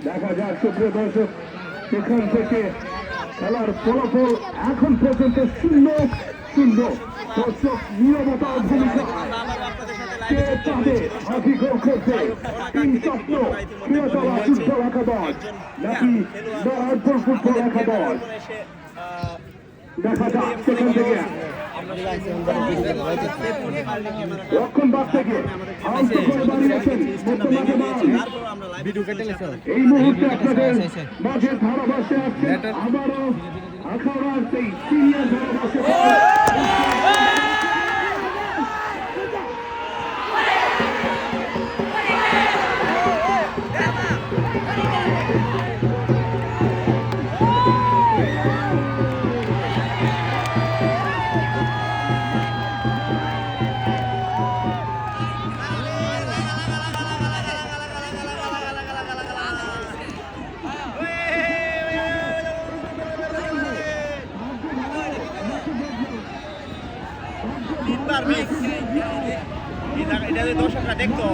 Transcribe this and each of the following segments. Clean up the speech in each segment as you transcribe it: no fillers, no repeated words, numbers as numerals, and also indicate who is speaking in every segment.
Speaker 1: দেখা যাক সুপ্রিয় দর্শক সেখান থেকে খেলার ফলাফল এখন পর্যন্ত 0-0। দর্শক নীরবতা ভূমিকা কে পাবে হাকিগোল করতে? তিন স্বপ্ন ক্রীড়াতলা ফুটবল একাদশ নাকি নারায়ণপুর ফুটবল একাদশ? দেখা যাক সেখান থেকে রক্ষণ বাদ থেকে আউট করে দাঁড়িয়েছেন এই মুহূর্তে আপনাদের মাঝে ধারাভাষ্যে আসছেন আবারও আখাউড়ার সেই সিনিয়র ধারাভাষ্যে
Speaker 2: দর্শকরা দেখতো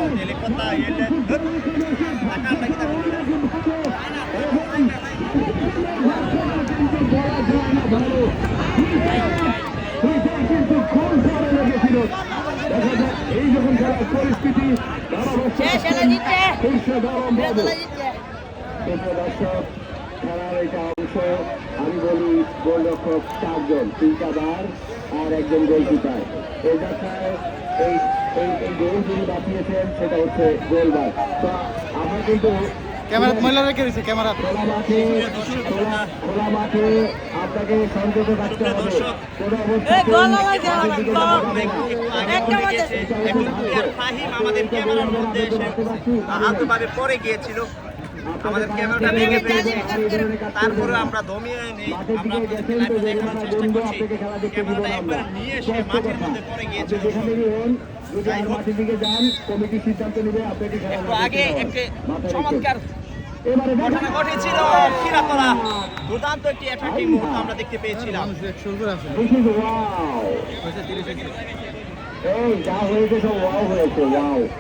Speaker 1: এই যখন খেলার পরিস্থিতি দর্শক খেলার এটা অংশ আমি বলি গোলরক্ষক 4 জন, 3টা বার আর একজন গোলকিপার। এই দেখায় এই গোল যিনি বাঁচিয়েছেন সেটা হচ্ছে গোলবার। তো আমরা কিন্তু
Speaker 3: ক্যামেরা মহিলা রেখে দিচ্ছে ক্যামেরা
Speaker 1: খোলা মাঠে আপনাকে সংযত থাকতে হবে। কোনো
Speaker 2: আমাদের ক্যামেরার মধ্যে আলতোভাবে পড়ে গিয়েছিল, আমাদের ক্যামেরাটা ভেঙে ফেলেছে। তারপরে আমরা দমিয়ে নেই, আমরা আপনাদেরকে লাইভে দেখানোর চেষ্টা করছি। ক্যামেরাটা একবার নিয়ে এসে মাঠের মধ্যে পড়ে গিয়েছিল। একটু আগে একটি চমৎকার ঘটনা ঘটেছিল ক্ষীরাতলা, দুর্দান্ত একটি অ্যাটাকিং মুহূর্ত আমরা দেখতে পেয়েছিলাম।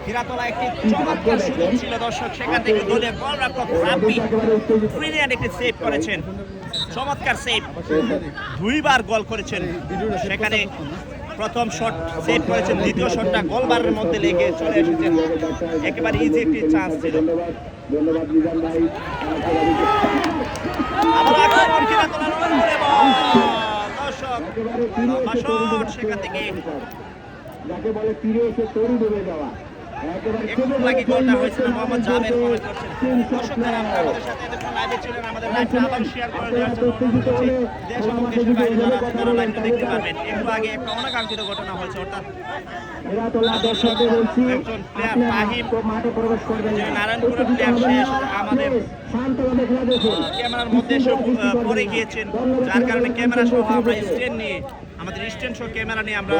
Speaker 2: ক্ষীরাতলা একটি চমৎকার সুযোগ ছিল দর্শক, সেখান থেকে দলের বল রক্ষক রাব্বি ব্রিলিয়ান্ট একটি সেভ করেছেন, চমৎকার সেভ, 2বার গোল করেছেন। সেখানে প্রথম শট সেভ করেছেন, দ্বিতীয় শটটা গোলবারের মধ্যে লেগে চলে এসেছেন, একেবারে ইজি একটি চান্স ছিল। দর্শক সেখান থেকে
Speaker 1: যাকে বলে তীরে এসে তরু ডুবে যাওয়া
Speaker 2: একটু লাগি গোলটা হয়েছিল। মোহাম্মদ জাবের কমেন্ট করছেন। দর্শকরা আমাদের সাথে এতক্ষণ লাইভে ছিলেন, আমাদের লাইভটা আবার শেয়ার করে দেওয়ার জন্য অনুরোধ করছি। দেশ এবং দেশের বাইরে যারা আছেন তারা লাইভটা দেখতে পারবেন। একটু আগে একটা অনাকাঙ্ক্ষিত ঘটনা হয়েছে, অর্থাৎ একজন প্লেয়ার ফাহিম নারায়ণপুরের প্লেয়ার শেষ আমাদের ক্যামেরার মধ্যে এসে পড়ে গিয়েছেন, যার কারণে ক্যামেরা সহ আমরা স্ট্যান্ড নিয়ে আমাদের স্ট্যান্ড সহ ক্যামেরা নিয়ে আমরা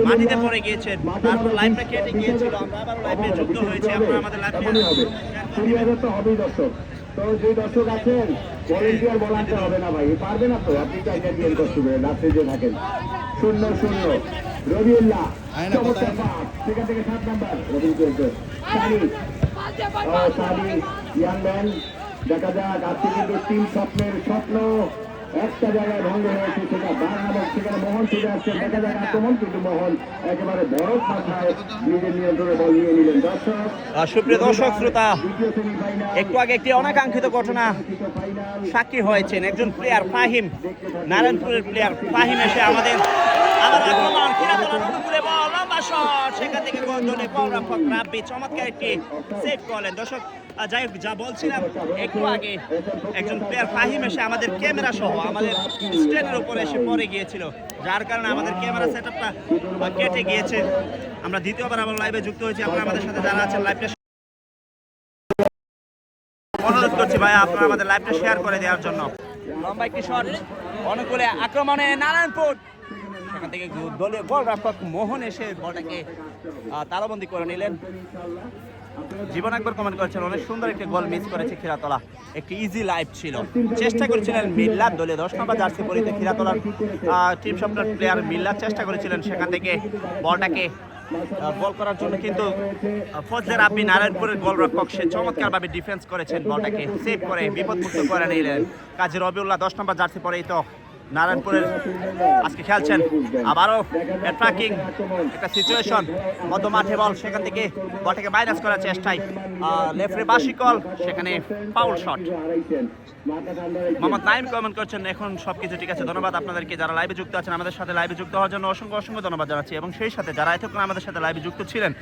Speaker 2: মাটিতে পড়ে গিয়েছেন। তারপর লাইভটা কেটে গিয়েছিল, আমরা আবার লাইভে যুক্ত হয়েছি। আমরা আমাদের লাইভে
Speaker 1: দর্শক তো যে দর্শক আছেন ভলেন্টিয়ার বলাতে হবে না ভাই, পারবে না তো আপনি চাইটা দিয়ে করতে রাত্রে যে থাকেন। 0-0 রবিউল্লাহ সেখান থেকে 7 নাম্বার রবি চলছে সানি ইয়াং ম্যান। দেখা যাক আজকে কিন্তু টিম স্বপ্নের স্বপ্ন একটা জায়গায় ভঙ্গ হয়েছে, সেটা বাংলাদেশ, সেখানে মোহন চলে আসছে। দেখা যাক আক্রমণ, কিন্তু মোহন একেবারে বড় মাথায় নিজের নিয়ন্ত্রণে বল নিয়ে নিলেন। দর্শক
Speaker 2: সুপ্রিয় দর্শক শ্রোতা, একটু আগে একটি অনাকাঙ্ক্ষিত ঘটনা সাক্ষী হয়েছেন। একজন প্লেয়ার ফাহিম, নারায়ণপুরের প্লেয়ার ফাহিম এসে আমাদের আবার আক্রমণ, ক্ষীরাতলার অনুকূলে বল, লম্বা শট, সেখান থেকে গোলে বল রক্ষক রাব্বি চমৎকার একটি সেভ করলেন। দর্শক যাই হোক, যা বলছিলাম একটু আগে, একজন প্লেয়ার ফাহিম এসে আমাদের ক্যামেরা সহ আমাদের স্ট্যান্ডের উপরে এসে পড়ে গিয়েছিল, যার কারণে আমাদের ক্যামেরা সেটআপটা কেটে গিয়েছে। আমরা দ্বিতীয়বার আবার লাইভে যুক্ত হয়েছি। আপনারা আমাদের সাথে যারা আছেন লাইভটা অনুরোধ করছি ভাই, আপনারা আমাদের লাইভটা শেয়ার করে দেওয়ার জন্য। লম্বা একটি শট, অনুকূলে আক্রমণে নারায়ণপুর, সেখান থেকে দলীয় গোল রক্ষক মোহন এসে বলটাকে তালাবন্দি করে নিলেন। জীবন একবার কমেন্ট করেছেন, অনেক সুন্দর একটি গোল মিস করেছে ক্ষীরাতলা, একটি ইজি লাইফ ছিল। চেষ্টা করেছিলেন মিল্লাত, দলীয় 10 নম্বর জার্সি পরিতে ক্ষীরাতলার টিম সফটওয়্যার প্লেয়ার মিল্লাত চেষ্টা করেছিলেন সেখান থেকে বলটাকে বল করার জন্য কিন্তু ফজলে রাব্বি নারায়ণপুরের গোলরক্ষক সে চমৎকারভাবে ডিফেন্স করেছেন, বলটাকে সেভ করে বিপদমুক্ত করে নিলেন। কাজী রবিউল্লাহ 10 নম্বর জার্সি পরেই তো নারায়ণপুরের আজকে খেলছেন। আবারও অ্যাটাকিং একটা সিচুয়েশন, মধ্য মাঠে বল, সেখান থেকে বলটাকে মাইনাস করার চেষ্টায় লেফটে বাসিকল, সেখানে foul shot. Mohammad Naim comment করছেন এখন সবকিছু ঠিক আছে। ধন্যবাদ আপনাদেরকে যারা লাইভে যুক্ত আছেন, আমাদের সাথে লাইভে যুক্ত হওয়ার জন্য অসংখ্য অসংখ্য ধন্যবাদ জানাচ্ছি। এবং সেই সাথে যারা এতক্ষণ আমাদের সাথে লাইভে যুক্ত ছিলেন,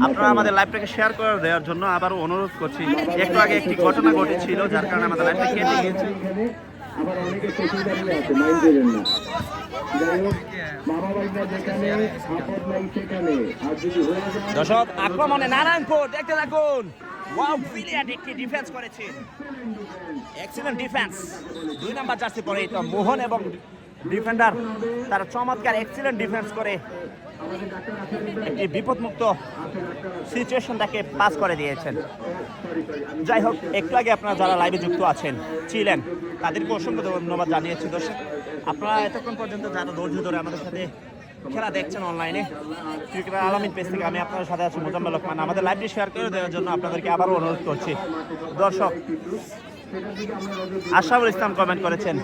Speaker 2: আপনারা আমাদের লাইভটাকে শেয়ার করে দেওয়ার জন্য আবারও অনুরোধ করছি। একটু আগে একটি ঘটনা ঘটেছিল যার কারণে আমাদের লাইভটা কেটে গিয়েছে।
Speaker 1: আবার অনেকে কোচিং দাঁড়িয়ে আছে, মাইন্ড দেবেন না। যাই হোক, মামা ভাইরা যেখানে আপদ নাই সেখানে, আর যদি হয়ে যায়
Speaker 2: দর্শক আক্রমণে নারায়ণপুর, দেখতে থাকুন। ওয়াও, ব্রিলিয়ান্ট একটি ডিফেন্স করেছে, এক্সিলেন্ট ডিফেন্স। 2 নাম্বার জার্সি পরে তো মোহন এবং ডিফেন্ডার তারা চমৎকার এক্সিলেন্ট ডিফেন্স করে একটি বিপদমুক্ত সিচুয়েশনটাকে পাস করে দিয়েছেন। যাই হোক, একটু আগে আপনারা যারা লাইভে যুক্ত ছিলেন তাদেরকে অসংখ্য ধন্যবাদ জানিয়েছি। দর্শক আপনারা এতক্ষণ পর্যন্ত যারা ধৈর্য ধরে আমাদের সাথে খেলা দেখছেন অনলাইনে, ক্রিকেটার আলামিন পেজ থেকে আমি আপনাদের সাথে আছি মোজাম্মেল রহমান। আমাদের লাইভটি শেয়ার করে দেওয়ার জন্য আপনাদেরকে আবারও অনুরোধ করছি। দর্শক আশরাফুল ইসলাম কমেন্ট করেছেন,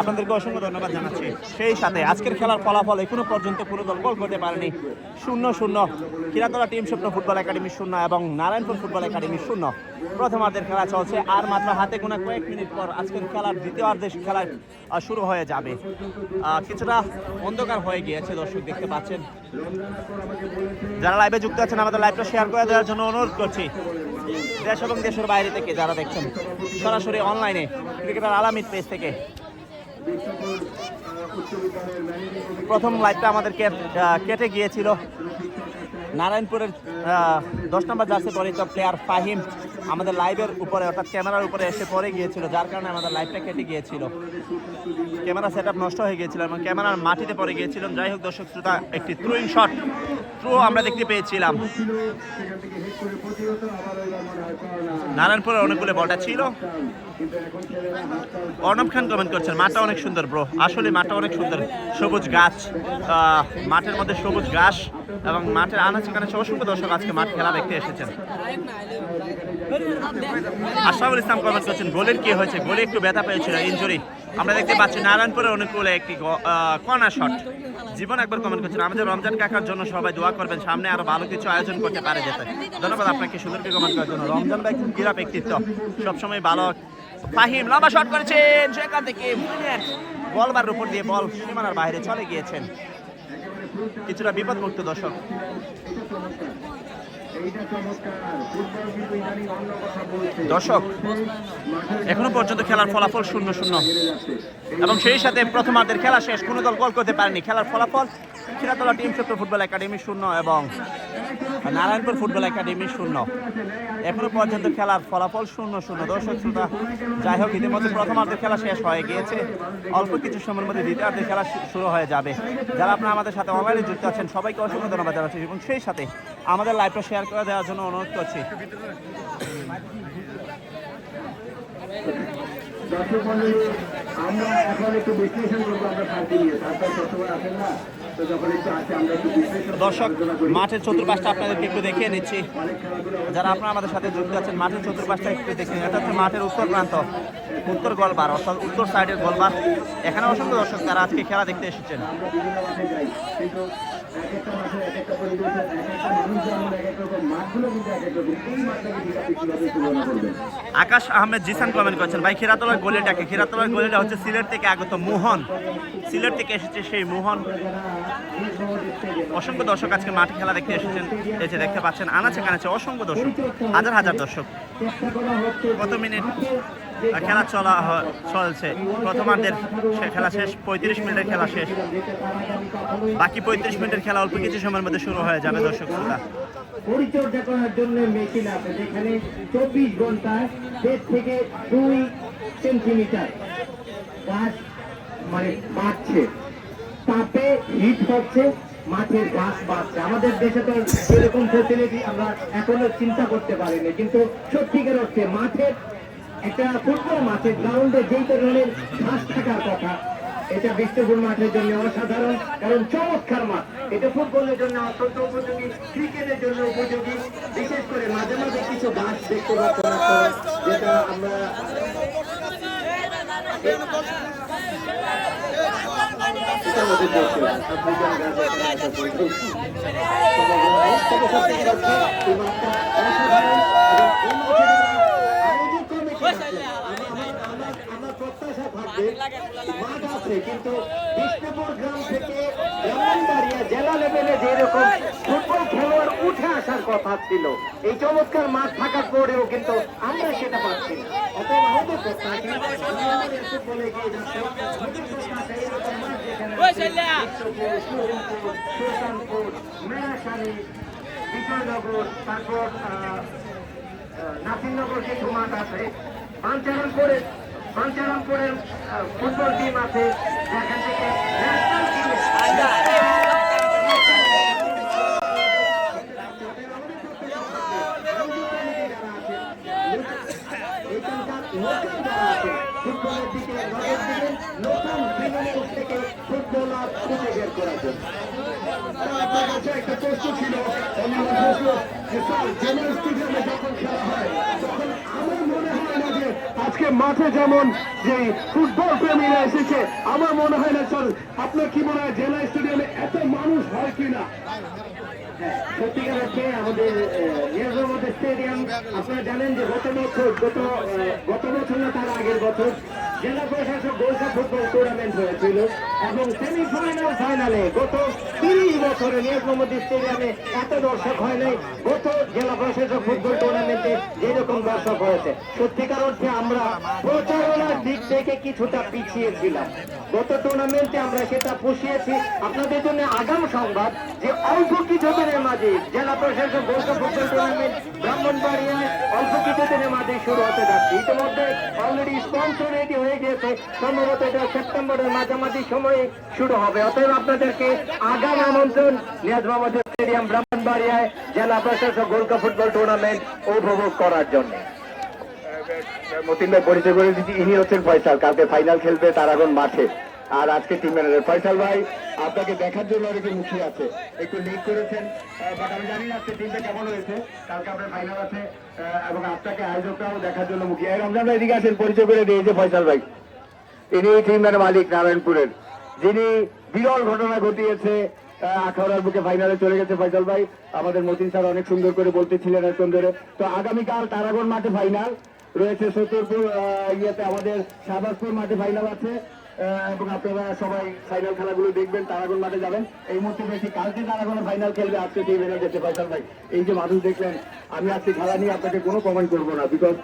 Speaker 2: আপনাদেরকে অসংখ্য ধন্যবাদ জানাচ্ছি। সেই সাথে আজকের খেলার ফলাফল এখনো পর্যন্ত পুরো দল গোল করতে পারেনি। 0-0 খিরাতলা টিম স্বপ্ন ফুটবল একাডেমি 0 এবং নারায়ণপুর ফুটবল একাডেমি 0। প্রথমার্ধের খেলা চলছে, আর মাত্র হাতে গোনা কয়েক মিনিট পর আজকের খেলার দ্বিতীয়ার্ধের খেলা শুরু হয়ে যাবে। কিছুটা অন্ধকার হয়ে গিয়েছে, দর্শক দেখতে পাচ্ছেন। যারা লাইভে যুক্ত আছেন আমাদের লাইভটা শেয়ার করে দেওয়ার জন্য অনুরোধ করছি। দেশ এবং দেশের বাইরে থেকে যারা দেখছেন সরাসরি অনলাইনে ক্রিকেটার আলামিন পেজ থেকে প্রথম লাইভটা আমাদেরকে কেটে গিয়েছিল। নারায়ণপুরের 10 নম্বর জার্সি পরিচিত প্লেয়ার ফাহিম আমাদের লাইভের উপরে অর্থাৎ ক্যামেরার উপরে এসে পড়ে গিয়েছিল, যার কারণে আমাদের লাইভটা কেটে গিয়েছিল। ক্যামেরা সেট আপ নষ্ট হয়ে গিয়েছিল এবং ক্যামেরার মাটিতে পড়ে গিয়েছিলেন। যাই হোক দর্শক শ্রোতা, একটি থ্রোইং শট আমরা দেখতে পেয়েছিলাম। নারায়ণপুরের অনেকগুলো বলটা ছিল। অর্ণব খান কমেন্ট করছেন, মাঠটা অনেক সুন্দর ব্রো। আসলে মাঠটা অনেক সুন্দর, সবুজ গাছ, মাঠের মধ্যে সবুজ ঘাস এবং মাঠের আনাচে কানাচে অসংখ্য দর্শক আজকে মাঠ খেলা দেখতে এসেছেন। আশরাফুল ইসলাম কমেন্ট করছেন, গোলের কি হয়েছে? গোলে একটু ব্যথা পেয়েছিল, ইনজুরি। আমরা দেখতে পাচ্ছি নারায়ণপুরের অনুকূলে একটি কর্নার শট। জীবন একবার কমেন্ট করছেন, আমাদের রমজান কাকার জন্য সবাই দোয়া করবেন, সামনে আরো ভালো কিছু আয়োজন করতে পারে যেতে। ধন্যবাদ আপনাকে সুন্দরকে কমেন্ট করার জন্য। রমজান ভাই খুব ক্রীড়া ব্যক্তিত্ব, সবসময় ভালো। ফাহিম লম্বা শট করেছেন, সেখান থেকে বলবার উপর দিয়ে বল সীমানার বাইরে চলে গিয়েছেন, কিছুটা বিপদমুক্ত। দর্শক এখনো পর্যন্ত খেলার ফলাফল 0-0 এবং সেই সাথে প্রথমার্ধের খেলা শেষ, কোনো দল গোল করতে পারেনি। খেলার ফলাফল খিরাতলা টিম স্বপ্ন ফুটবল একাডেমি 0 এবং নারায়ণপুর ফুটবল একাডেমি 0। এখনো পর্যন্ত খেলার ফলাফল 0-0। দর্শক শ্রোতা, যাই হোক ইতিমধ্যে প্রথমার্ধের খেলা শেষ হয়ে গিয়েছে, অল্প কিছু সময়ের মধ্যে দ্বিতীয়ার্ধের খেলা শুরু হয়ে যাবে। যারা আপনারা আমাদের সাথে অনলাইনে যুক্ত আছেন সবাইকে অসংখ্য ধন্যবাদ জানাচ্ছি এবং সেই সাথে আমাদের লাইভটা শেয়ার করে দেওয়ার জন্য অনুরোধ করছি।
Speaker 1: দর্শক মণ্ডলী, আমরা এখন একটু বিশ্লেষণ করবো। আমরা শান্তি নিয়ে তারপর সবসময় আসেন না, তো যখন একটু আসে আমরা একটু বিশ্লেষণ।
Speaker 2: দর্শক মাঠের চতুর্পাশটা আপনাদেরকে একটু দেখিয়ে নিচ্ছি। যারা আপনারা আমাদের সাথে যুক্ত আছেন মাঠের চতুর্পাশটা একটু দেখে, এটা হচ্ছে মাঠের উত্তর প্রান্ত, উত্তর গোলবার অর্থাৎ উত্তর সাইডের গোলবার। এখানে অসংখ্য দর্শক তারা আজকে খেলা দেখতে এসেছেন।
Speaker 1: কিন্তু এক একটা মাঠে এক একটা পরিবেশে এক একটা মানুষ যেমন এক এক রকম, মাঠগুলো কিন্তু এক এক রকম। এই মাঠটাকে কিভাবে তুলনা করবেন?
Speaker 2: আকাশ আহমেদ জিসান কমেন্ট করছেন, ভাই খিরাতলার গোলেটাকে, খিরাতলার গোলেটা হচ্ছে সিলেট থেকে আগত মোহন, সিলেট থেকে এসেছে সেই মোহন। অসংখ্য দর্শক আজকে মাঠে খেলা দেখতে এসেছেন, এই যে দেখতে পাচ্ছেন আনাচে কানাচে অসংখ্য দর্শক, হাজার হাজার দর্শক। কত মিনিট খেলা চলছে, প্রথমার্ধের খেলা শেষ, 35 মিনিটের খেলা শেষ, বাকি 35 মিনিটের খেলা অল্প কিছু সময়ের মধ্যে শুরু হয়ে যাবে। দর্শক শ্রোতা,
Speaker 1: পরিচর্যা করার জন্য মেশিন আছে যেখানে 24 ঘন্টায় 1.5 থেকে 2 সেন্টিমিটার গাছ মানে বাড়ছে, তাপে হিট হচ্ছে, মাঠের ঘাস বাড়ছে। আমাদের দেশে তো এরকম ফেসিলিটি আমরা এখনো চিন্তা করতে পারিনি, কিন্তু সত্যিকার অর্থে মাঠের একটা ফুটবল মাঠের গ্রাউন্ডে যেই ধরনের ঘাস থাকার কথা এটা বিষ্ণুপুর মাঠের জন্য অসাধারণ, কারণ চমৎকার মাঠ। এটা ফুটবলের জন্য অত্যন্ত উপযোগী, ক্রিকেটের জন্য উপযোগী। বিশেষ করে মাঝে মাঝে কিছু গাছ দেখতে পাচ্ছেন আপনারা, যেটা আমরা ইতিমধ্যে দেখছিলাম। আফ্রিকান গাছের একটা বৈঠক। এই মাঠটা অসাধারণ এবং এই মাঠে আয়োজক কমিটি আছে। আমার প্রত্যাশা থাকবে, মাঠ আছে কিন্তু বিষ্ণুপুর গ্রাম থেকে ব্রাহ্মণবাড়িয়া জেলা লেভেলে যেরকম ফুটবল খেলোয়াড় উঠে আসার কথা ছিল, এই চমৎকার মাঠ থাকার পরেও কিন্তু আমরা সেটা পাচ্ছি না। অতএব আমাদের প্রত্যাশা আমাদের ফুটবলে এগিয়ে যাচ্ছে। আমাদের প্রত্যাশা এরকম মাঠ যেখানে বিষ্ণুপুর, সুলতানপুর, সুলতানপুর, মেরাশালী, বিজয়নগর, তারপর নাসিরনগর কিছু মাঠ আছে, পাঞ্চারামপুরের ফুটবল টিম আছে, যেখান থেকে ন্যাশনাল টিমে ফুটবলের দিকে নজর দিবেন, নতুন তৃণমূল থেকে ফুটবলার খুঁজে বের করার জন্য। আপনার কাছে একটা প্রশ্ন ছিল, জেনারেল স্টেডিয়ামে যখন খেলা হয় তখন আমার মনে হয় না যে আজকে মাঠে যেমন যে ফুটবল প্রেমীরা এসেছে, আমার মনে হয় না। স্যার, আপনার কি মনে হয় জেলা স্টেডিয়ামে এত মানুষ হয় কিনা? সত্যিকার অর্থে আমাদের নিয়াজগঞ্জ স্টেডিয়াম, আপনারা জানেন যে গত বছর না তার আগের বছর জেলা প্রশাসক গোল্ড কাপ ফুটবল টুর্নামেন্ট হয়েছিল এবং সেমিফাইনাল ফাইনালে গত 30 বছরে নিয়াজগঞ্জ স্টেডিয়ামে এত দর্শক হয় নাই। গত জেলা প্রশাসক ফুটবল টুর্নামেন্টে যেরকম দর্শক হয়েছে, সত্যিকার অর্থে আমরা প্রচারণার দিক থেকে কিছুটা পিছিয়ে ছিলাম। গত টুর্নামেন্টে আমরা সেটা পুষিয়েছি। আপনাদের জন্য আগাম সংবাদ যে অল্প কিছুদিনের মাঝে জেলা প্রশাসক গোল্ড কাপ ফুটবল টুর্নামেন্ট ব্রাহ্মণবাড়িয়ায় অল্প কিছুদিনের মাঝে শুরু হতে যাচ্ছে। ইতিমধ্যে অলরেডি স্পন্সর রেডি হয়ে গিয়েছে, সম্ভবত এটা সেপ্টেম্বরের মাঝামাঝি সময়ে শুরু হবে। অতএব আপনাদেরকে আগাম আমন্ত্রণ নিয়াজ মোহাম্মদ স্টেডিয়াম ব্রাহ্মণবাড়িয়ায় জেলা প্রশাসক গোল্ড কাপ ফুটবল টুর্নামেন্ট উপভোগ করার জন্য। মতিন ভাই পরিচয় করে দিচ্ছি, ইনি হচ্ছেন ফয়সাল, কালকে ফাইনাল খেলবে তারাগণ মাঠে, আর আজকে টিম ম্যানেজার। ফয়সাল ভাই, আপনাকে দেখার জন্য অনেকে মুখিয়ে আছে, একটু লিড করেছেন, বাট আমি জানি না আজকে টিমটা কেমন হয়েছে। কালকে আপনার ফাইনাল আছে এবং আপনাকে আয়োজকরাও দেখার জন্য মুখিয়ে। রমজান ভাই এদিকে আসেন, পরিচয় করে দিয়েছে ফয়সাল ভাই। ইনি টিমের মালিক নারায়ণপুরের, যিনি বিরল ঘটনা ঘটিয়েছে, আখাউড়ার বুকে ফাইনালে চলে গেছে ফয়সাল ভাই। আমাদের মতিন স্যার অনেক সুন্দর করে বলতেছিলেন এতক্ষণ ধরে। তো আগামীকাল তারাগণ মাঠে ফাইনাল রয়েছে, সত্তরপুর ইয়েতে আমাদের শাহবাজপুর মাঠে ফাইনাল আছে এবং আপনারা সবাই ফাইনাল খেলাগুলো দেখবেন, তারাগণ মাঠে যাবেন। এই মুহূর্তে দেখি কালকে তারাগণ ফাইনাল খেলবে, আজকে টিম এনে গেছে ফয়সাল ভাই। এই যে মানুষ দেখলেন, আমি আজকে খেলা নিয়ে আপনাকে কোনো কমেন্ট করবো না, বিকজ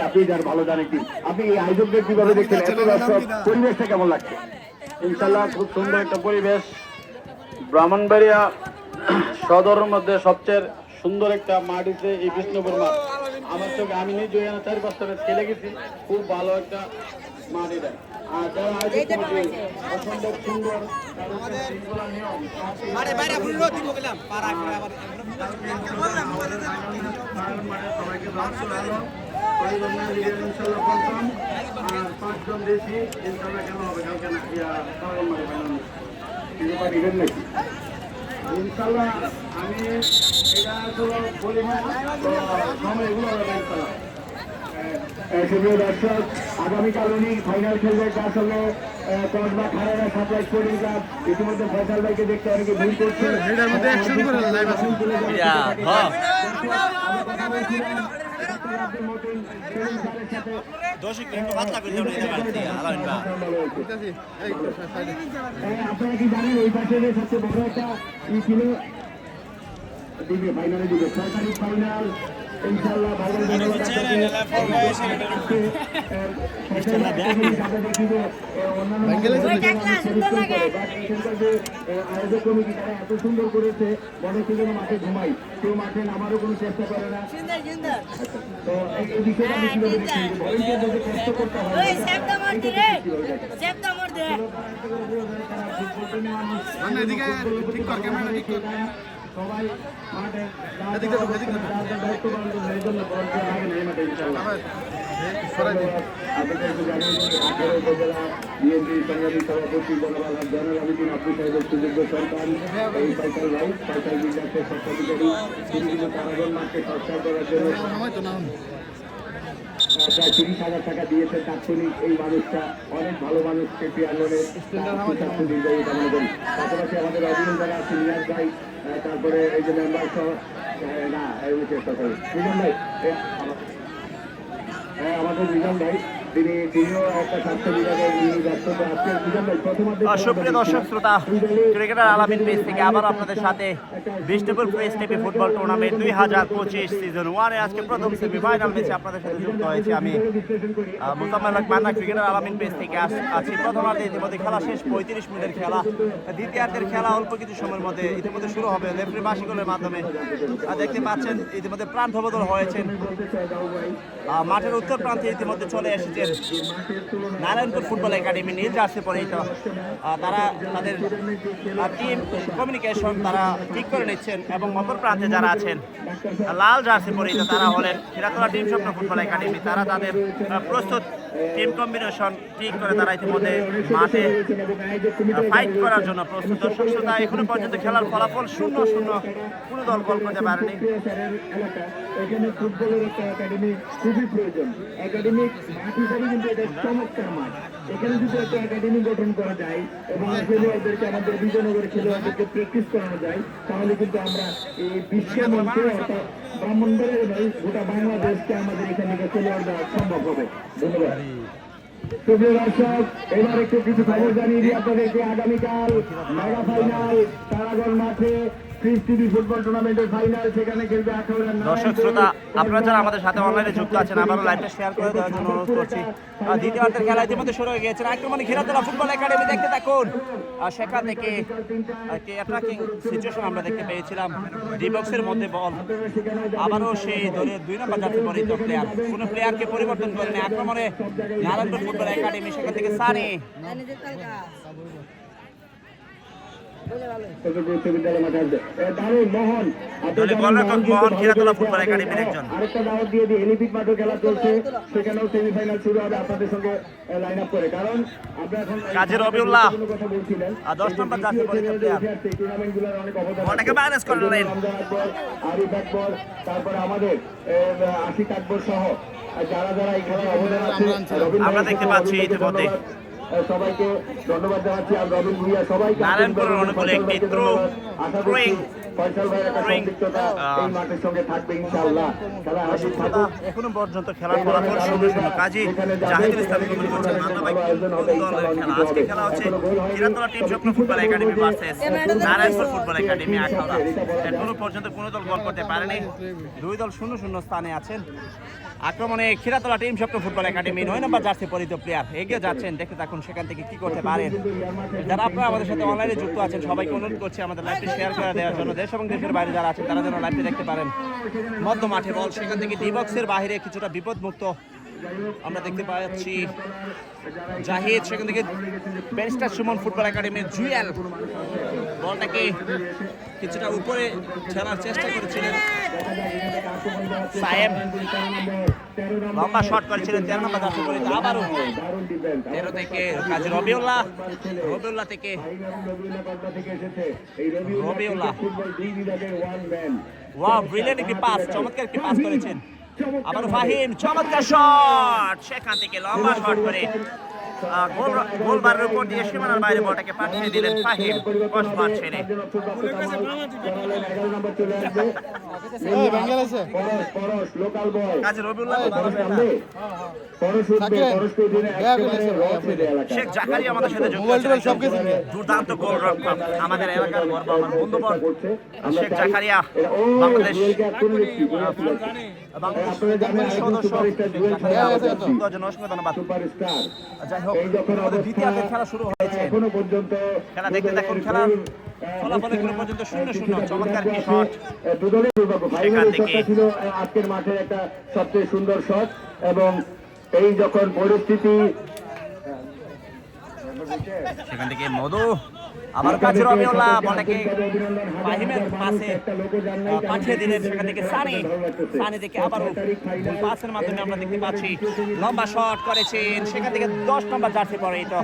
Speaker 1: আপনি যার ভালো জানেন টিম। আপনি এই আয়োজকদের কিভাবে দেখছেন, এত দর্শক, পরিবেশটা কেমন লাগছে?
Speaker 4: ইনশাল্লাহ খুব সুন্দর একটা পরিবেশ। ব্রাহ্মণবাড়িয়া সদরের মধ্যে সবচেয়ে সুন্দর একটা মাঠ হচ্ছে এই বিষ্ণুপুর মাঠ। আমার চোখে, আমি নিজে 4-5টা ম্যাচ খেলে গেছি, খুব ভালো একটা মাঠ এটা। আর যারা আয়োজক কমিটি অসম্ভব সুন্দর, পাঁচজন দেশি ইনশাল্লাহ কেন হবে কালকে না ইনশাল্লাহ। আমি এটা বলি না, এগুলো হবে ইনশাল্লাহ।
Speaker 1: সুপ্রিয় দর্শক, আগামীকাল উনি ফাইনাল খেলবে আসলে Kasba Khaleda supply sporting club. ইতিমধ্যে ফয়সাল ভাইকে দেখতে অনেকে ভিড় করছে। আপনারা কি জানেন এই পাশে সবচেয়ে বড় একটা ই ছিল, দিবে ফাইনালে দিবে সরকারি ফাইনাল ইনশাআল্লাহ। ভালো আয়োজক কমিটি তারা এত সুন্দর করেছে, মনে হচ্ছে যেন মাঠে ঘুমাই, কেউ মাঠে নামারও কোনো চেষ্টা করে না। তো এই বিষয়টা আমি কিভাবে দেখছি, ভলেন্টিয়ারদের কষ্ট করতে হয়।
Speaker 4: সবাই মাঠে দায়িত্ব পালন করবে, এই জন্য বলতে লাগে না এই মাঠে ইনশাআল্লাহ।
Speaker 1: আপনাদেরকে জানিয়ে দিই 18 উপজেলা বিএনপি সংগ্রামী সভাপতি জনরল আমিদিন আব্দুল সাহেবের সুযোগ্য সন্তান এই ফাইসাল ভাই, ফাইসাল বিকাশের স্বত্বাধিকারী, তিনি কিন্তু কারাগার মাঠকে সংস্কার করার জন্য প্রায় 30,000 টাকা দিয়েছে তাৎক্ষণিক। এই মানুষটা অনেক ভালো মানুষ, কেপি আন্দোলনের দীর্ঘায়ু কামনা করি। পাশাপাশি আমাদের অভিনন্দনা আছে নিয়াজ ভাই, তারপরে এই যে মেম্বার সহ না চেষ্টা করি নিজাম ভাই, আমাদের নিজাম ভাই তিনিও একটা স্বাস্থ্য বিভাগের ব্যস্ততা আজকে। নিজাম ভাই প্রথমার্ধে
Speaker 2: সুপ্রিয় দর্শক শ্রোতা, ক্রিকেটার আলামিন পেজ থেকে আবার আপনাদের সাথে Bishnupur press TV football tournament 2025 season 1 আজকে প্রথম সেমিফাইনাল ম্যাচে আপনাদের সাথে যুক্ত হয়েছে আমি মুজাম্মেল হক মান্না। ক্রিকেটার আলামিন পেজ থেকে আছি। প্রথমার্ধে ইতিমধ্যে খেলা শেষ, 35 মিনিটের খেলা। দ্বিতীয়ার্ধের খেলা অল্প কিছু সময়ের মধ্যে ইতিমধ্যে শুরু হবে রেফারি বাঁশি গোলের মাধ্যমে। দেখতে পাচ্ছেন ইতিমধ্যে প্রান্ত বদল হয়েছেন। মাঠের উত্তর প্রান্তে ইতিমধ্যে চলে এসেছেন নারায়ণপুর ফুটবল একাডেমি নীল জার্সি পরে। তারা তাদের টিম কমিউনিকেশন তারা ঠিক করে নিচ্ছেন এবং অপর প্রান্তে যারা আছেন লাল জার্সি পরিহিত তারা হলেন খিরাতলা টিম স্বপ্ন ফুটবল একাডেমি। তারা তাদের প্রস্তুত টিম কম্বিনেশন ঠিক করে তারা ইতিমধ্যে মাঠে ফাইট করার জন্য প্রস্তুত। দর্শক শ্রোতা, এখনো পর্যন্ত খেলার ফলাফল 0-0, কোনো দল গোল করতে পারেনি।
Speaker 1: এখানে ফুটবলের একটা একাডেমি খুবই প্রয়োজন। একাডেমিক মাঠ হিসাবে কিন্তু এটা চমৎকার মাঠ। এখানে যদি একটা একাডেমি গঠন করা যায় এবং খেলোয়াড়দেরকে আমাদের বিজয়নগরের খেলোয়াড়দেরকে প্র্যাকটিস করানো যায়, তাহলে কিন্তু আমরা এই বিশ্ব মঞ্চে অর্থাৎ ব্রাহ্মণবাড়িয়ার নয় গোটা বাংলাদেশকে আমাদের এখান থেকে খেলোয়াড় দেওয়া সম্ভব হবে। ধন্যবাদ। প্রিয় দর্শক, এবার একটু কিছু খবর জানিয়ে দিই আপনাদেরকে। আগামীকাল মেগা ফাইনাল কারাগার মাঠে ফুটবল টুর্নামেন্টের ফাইনাল, সেখানে খেলবে
Speaker 2: দর্শক শ্রোতা, আপনারা যারা আমাদের সাথে অনলাইনে যুক্ত আছেন আবারও লাইভটা শেয়ার করে দেওয়ার জন্য অনুরোধ করছি। দ্বিতীয়ার্ধের খেলা ইতিমধ্যে শুরু হয়ে গেছে। আক্রমণে খিরাতলা ফুটবল একাডেমি দেখতে থাকুন। সেখান থেকে অ্যাটাকিং সিচুয়েশন আমরা দেখতে পেয়েছিলাম। ডি বক্সের মধ্যে বল, আবারও সেই দলের 2 নম্বর জাতীয় পরিচিত প্লেয়ার, কোনো প্লেয়ারকে পরিবর্তন করেনি। আক্রমণে নারায়ণপুর ফুটবল একাডেমি, সেখান থেকে সানি
Speaker 1: আরেকটা দাওয়াত দিয়ে দিই, এলিপিক মাঠে খেলা চলছে, সেখানেও সেমিফাইনাল শুরু হবে আপনাদের সঙ্গে লাইন আপ করে। কারণ আমরা এখন
Speaker 2: কাজী রবিউল্লাহ
Speaker 1: কথা বলছিলেন
Speaker 2: 10 নম্বর জাতীয় পরিচিত প্লেয়ার,
Speaker 1: টুর্নামেন্টগুলোর অনেক অবদান,
Speaker 2: ওটাকে ব্যালেন্স করলেন
Speaker 1: আরিফ আকবর, তারপরে আমাদের আশিক আকবর সহ যারা যারা এই খেলায় অবদান আছে
Speaker 2: আমরা দেখতে পাচ্ছি ইতিমধ্যে
Speaker 1: সবাইকে ধন্যবাদ জানাচ্ছি। আর রবিন ভুইয়া সবাইকে
Speaker 2: নারায়ণপুরের অনুকূলে একটি
Speaker 1: ফয়সাল ভাইয়ের একটা সম্পৃক্ততা এই মাঠের সঙ্গে থাকবে ইনশাআল্লাহ। খেলা হাসি থাকুক।
Speaker 2: এখনো পর্যন্ত খেলার ফলাফল 0-0। কাজী জাহিদুল ইসলাম কমেন্ট করছেন মান্নাবাই দলের খেলা। আজকে খেলা হচ্ছে খিরাতলা টিম স্বপ্ন football academy versus Narayanpur football academy Akhaura. এখনো পর্যন্ত কোনো দল গোল করতে পারেনি। 2 দল 0-0 স্থানে আছেন। আক্রমণে খিরাতলা টিম স্বপ্ন ফুটবল একাডেমি 9 নম্বর জার্সি পরিহিত প্লেয়ার এগিয়ে যাচ্ছেন। দেখতে থাকুন সেখান থেকে কি করতে পারেন। যারা আপনারা আমাদের সাথে অনলাইনে যুক্ত আছেন সবাইকে অনুরোধ করছি আমাদের লাইভটি শেয়ার করে দেওয়ার জন্য। দেশ এবং দেশের বাইরে যারা আছেন তারা যেন লাইভটি দেখতে পারেন। মধ্য মাঠে বল, সেখান থেকে ডি বক্সের বাইরে কিছুটা বিপদমুক্ত আমরা দেখতে পাচ্ছি জাহিদ, সেখান থেকে ব্যারিস্টার সুমন ফুটবল একাডেমির জুয়েল বলটাকে কিছুটা উপরে ছেড়ার চেষ্টা করেছিলেন। সাহেব লম্বা শট করেছিলেন 13 নম্বর জার্সি পরিহিত। আবারও 13 থেকে কাজী রবিউল্লাহ থেকে রবিউল্লাহ, ওয়াও ব্রিলিয়ান্ট একটি পাস, চমৎকার একটি পাস করেছেন। আবার ফাহিম, চমৎকার শট, সেখান থেকে লম্বা শট করে গোলবারের উপর দিয়ে সীমানার বাইরে বলটাকে পাঠিয়ে দিলেন ফাহিম কসবার ছেড়ে। কাজী রবিউল্লাহ শেখ জাকারিয়া আমাদের সাথে দুর্দান্ত গোল রক্ষক, আমাদের এলাকার গর্ব, আমার বন্ধুবর শেখ জাকারিয়া বাংলাদেশ ধন্যবাদ। যাই হোক, দ্বিতীয়ার্ধের খেলা শুরু হয়েছে।
Speaker 1: এখনো পর্যন্ত
Speaker 2: খেলা দেখতে দেখুন, খেলার ফলাফল এখনো পর্যন্ত 0-0। চমৎকার কি শট,
Speaker 1: দুদলের দুর্ভাগ্য। ফাইনাল শটটা ছিল আজকের মাঠের একটা সবচেয়ে সুন্দর শট। এবং এই যখন পরিস্থিতি,
Speaker 2: সেখান থেকে মধু আবার কাজী রবিউল্লাহ বলটাকে ফাহিমের পাশে পাঠিয়ে দিলেন, সেখান থেকে সানি থেকে আবারও পাসের মাধ্যমে আমরা দেখতে পাচ্ছি লম্বা শট করেছেন, সেখান থেকে 10 নম্বর জার্সি পরে এটা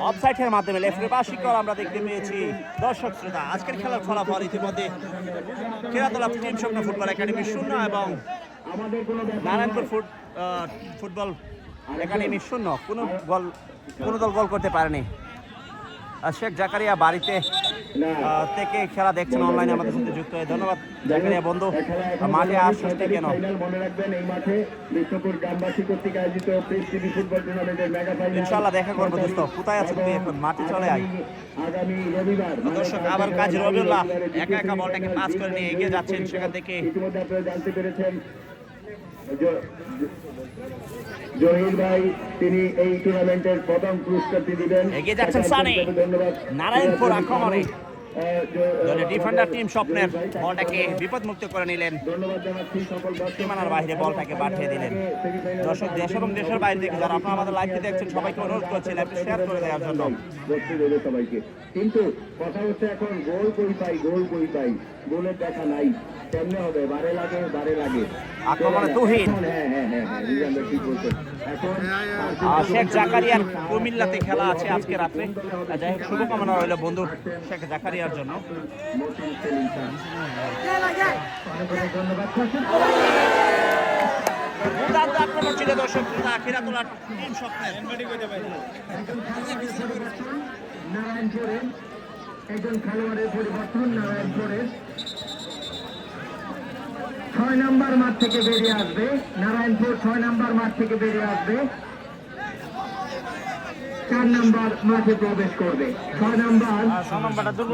Speaker 2: অফসাইডের মাধ্যমে লেফটের বাসিকর আমরা দেখতে পেয়েছি। দর্শক শ্রোতা, আজকের খেলার ফলাফল ইতিমধ্যে খেলাধুলা টিম স্বপ্ন ফুটবল একাডেমি 0 এবং নারায়ণপুর ফুটবল একাডেমি 0। কোনো দল গোল করতে পারেনি। শেখ জাকারিয়া বাড়িতে থেকে খেলা দেখছেন অনলাইনে আমাদের সাথে যুক্ত হয়ে। ধন্যবাদ জাকারিয়া বন্ধু। মাঠে আসছে কেন?
Speaker 1: মনে রাখবেন এই মাঠে বিষ্ণুপুর গ্রামবাসী কর্তৃক আয়োজিত প্রেস টিভি ফুটবল টুর্নামেন্টের মেগা ফাইনাল
Speaker 2: ইনশাআল্লাহ দেখা করবো দোস্ত। কোথায় আছো তুই এখন? মাঠে চলে আয়।
Speaker 1: আগামী রবিবার
Speaker 2: দর্শক, আবার কাজী রবিউল্লাহ একা একা বলটাকে পাস করে নিয়ে এগিয়ে যাচ্ছেন, সেখান থেকে
Speaker 1: ইতিমধ্যে আপনারা জানতে পেরেছেন জহির ভাই তিনি এই টুর্নামেন্টের প্রথম পুরস্কারটি দিবেন।
Speaker 2: এগিয়ে যাচ্ছেন সানি। নারায়ণপুর আক্রমণে দলের ডিফেন্ডার টিম স্বপ্নের বলটাকে বিপদমুক্ত করে নিলেন,
Speaker 1: ধন্যবাদ জানাচ্ছি সকল
Speaker 2: সীমানার বাইরে বলটাকে পাঠিয়ে দিলেন। দর্শক, দেশ এবং দেশের বাইরে থেকে যারা আপনারা আমাদের লাইভটি দেখছেন সবাইকে অনুরোধ করছি লাইভটি শেয়ার করে দেওয়ার জন্য।
Speaker 1: সবাইকে। কিন্তু কথা হচ্ছে এখন গোল কই পাই গোলের দেখা নাই, কেমনে হবে? বারে লাগে
Speaker 2: আক্রমণে তুহিন।
Speaker 1: ঠিক বলছেন। এখন
Speaker 2: শেখ জাকারিয়ার কুমিল্লাতে খেলা আছে আজকে রাত্রে। যাই হোক, শুভকামনা রইল বন্ধু শেখ জাকারিয়ার জন্য। দুর্দান্ত আক্রমণ ছিল দর্শক, খেলাধুলার টিম স্বপ্নের।
Speaker 1: নারায়ণপুরে একজন খেলোয়াড়ের পরিবর্তন। নারায়ণপুরে 6 নম্বর মাঠ থেকে বেরিয়ে আসবে। নারায়ণপুর 6 নম্বর মাঠ থেকে বেরিয়ে আসবে, 4 নম্বর মাঠে প্রবেশ করবে। 6 নম্বর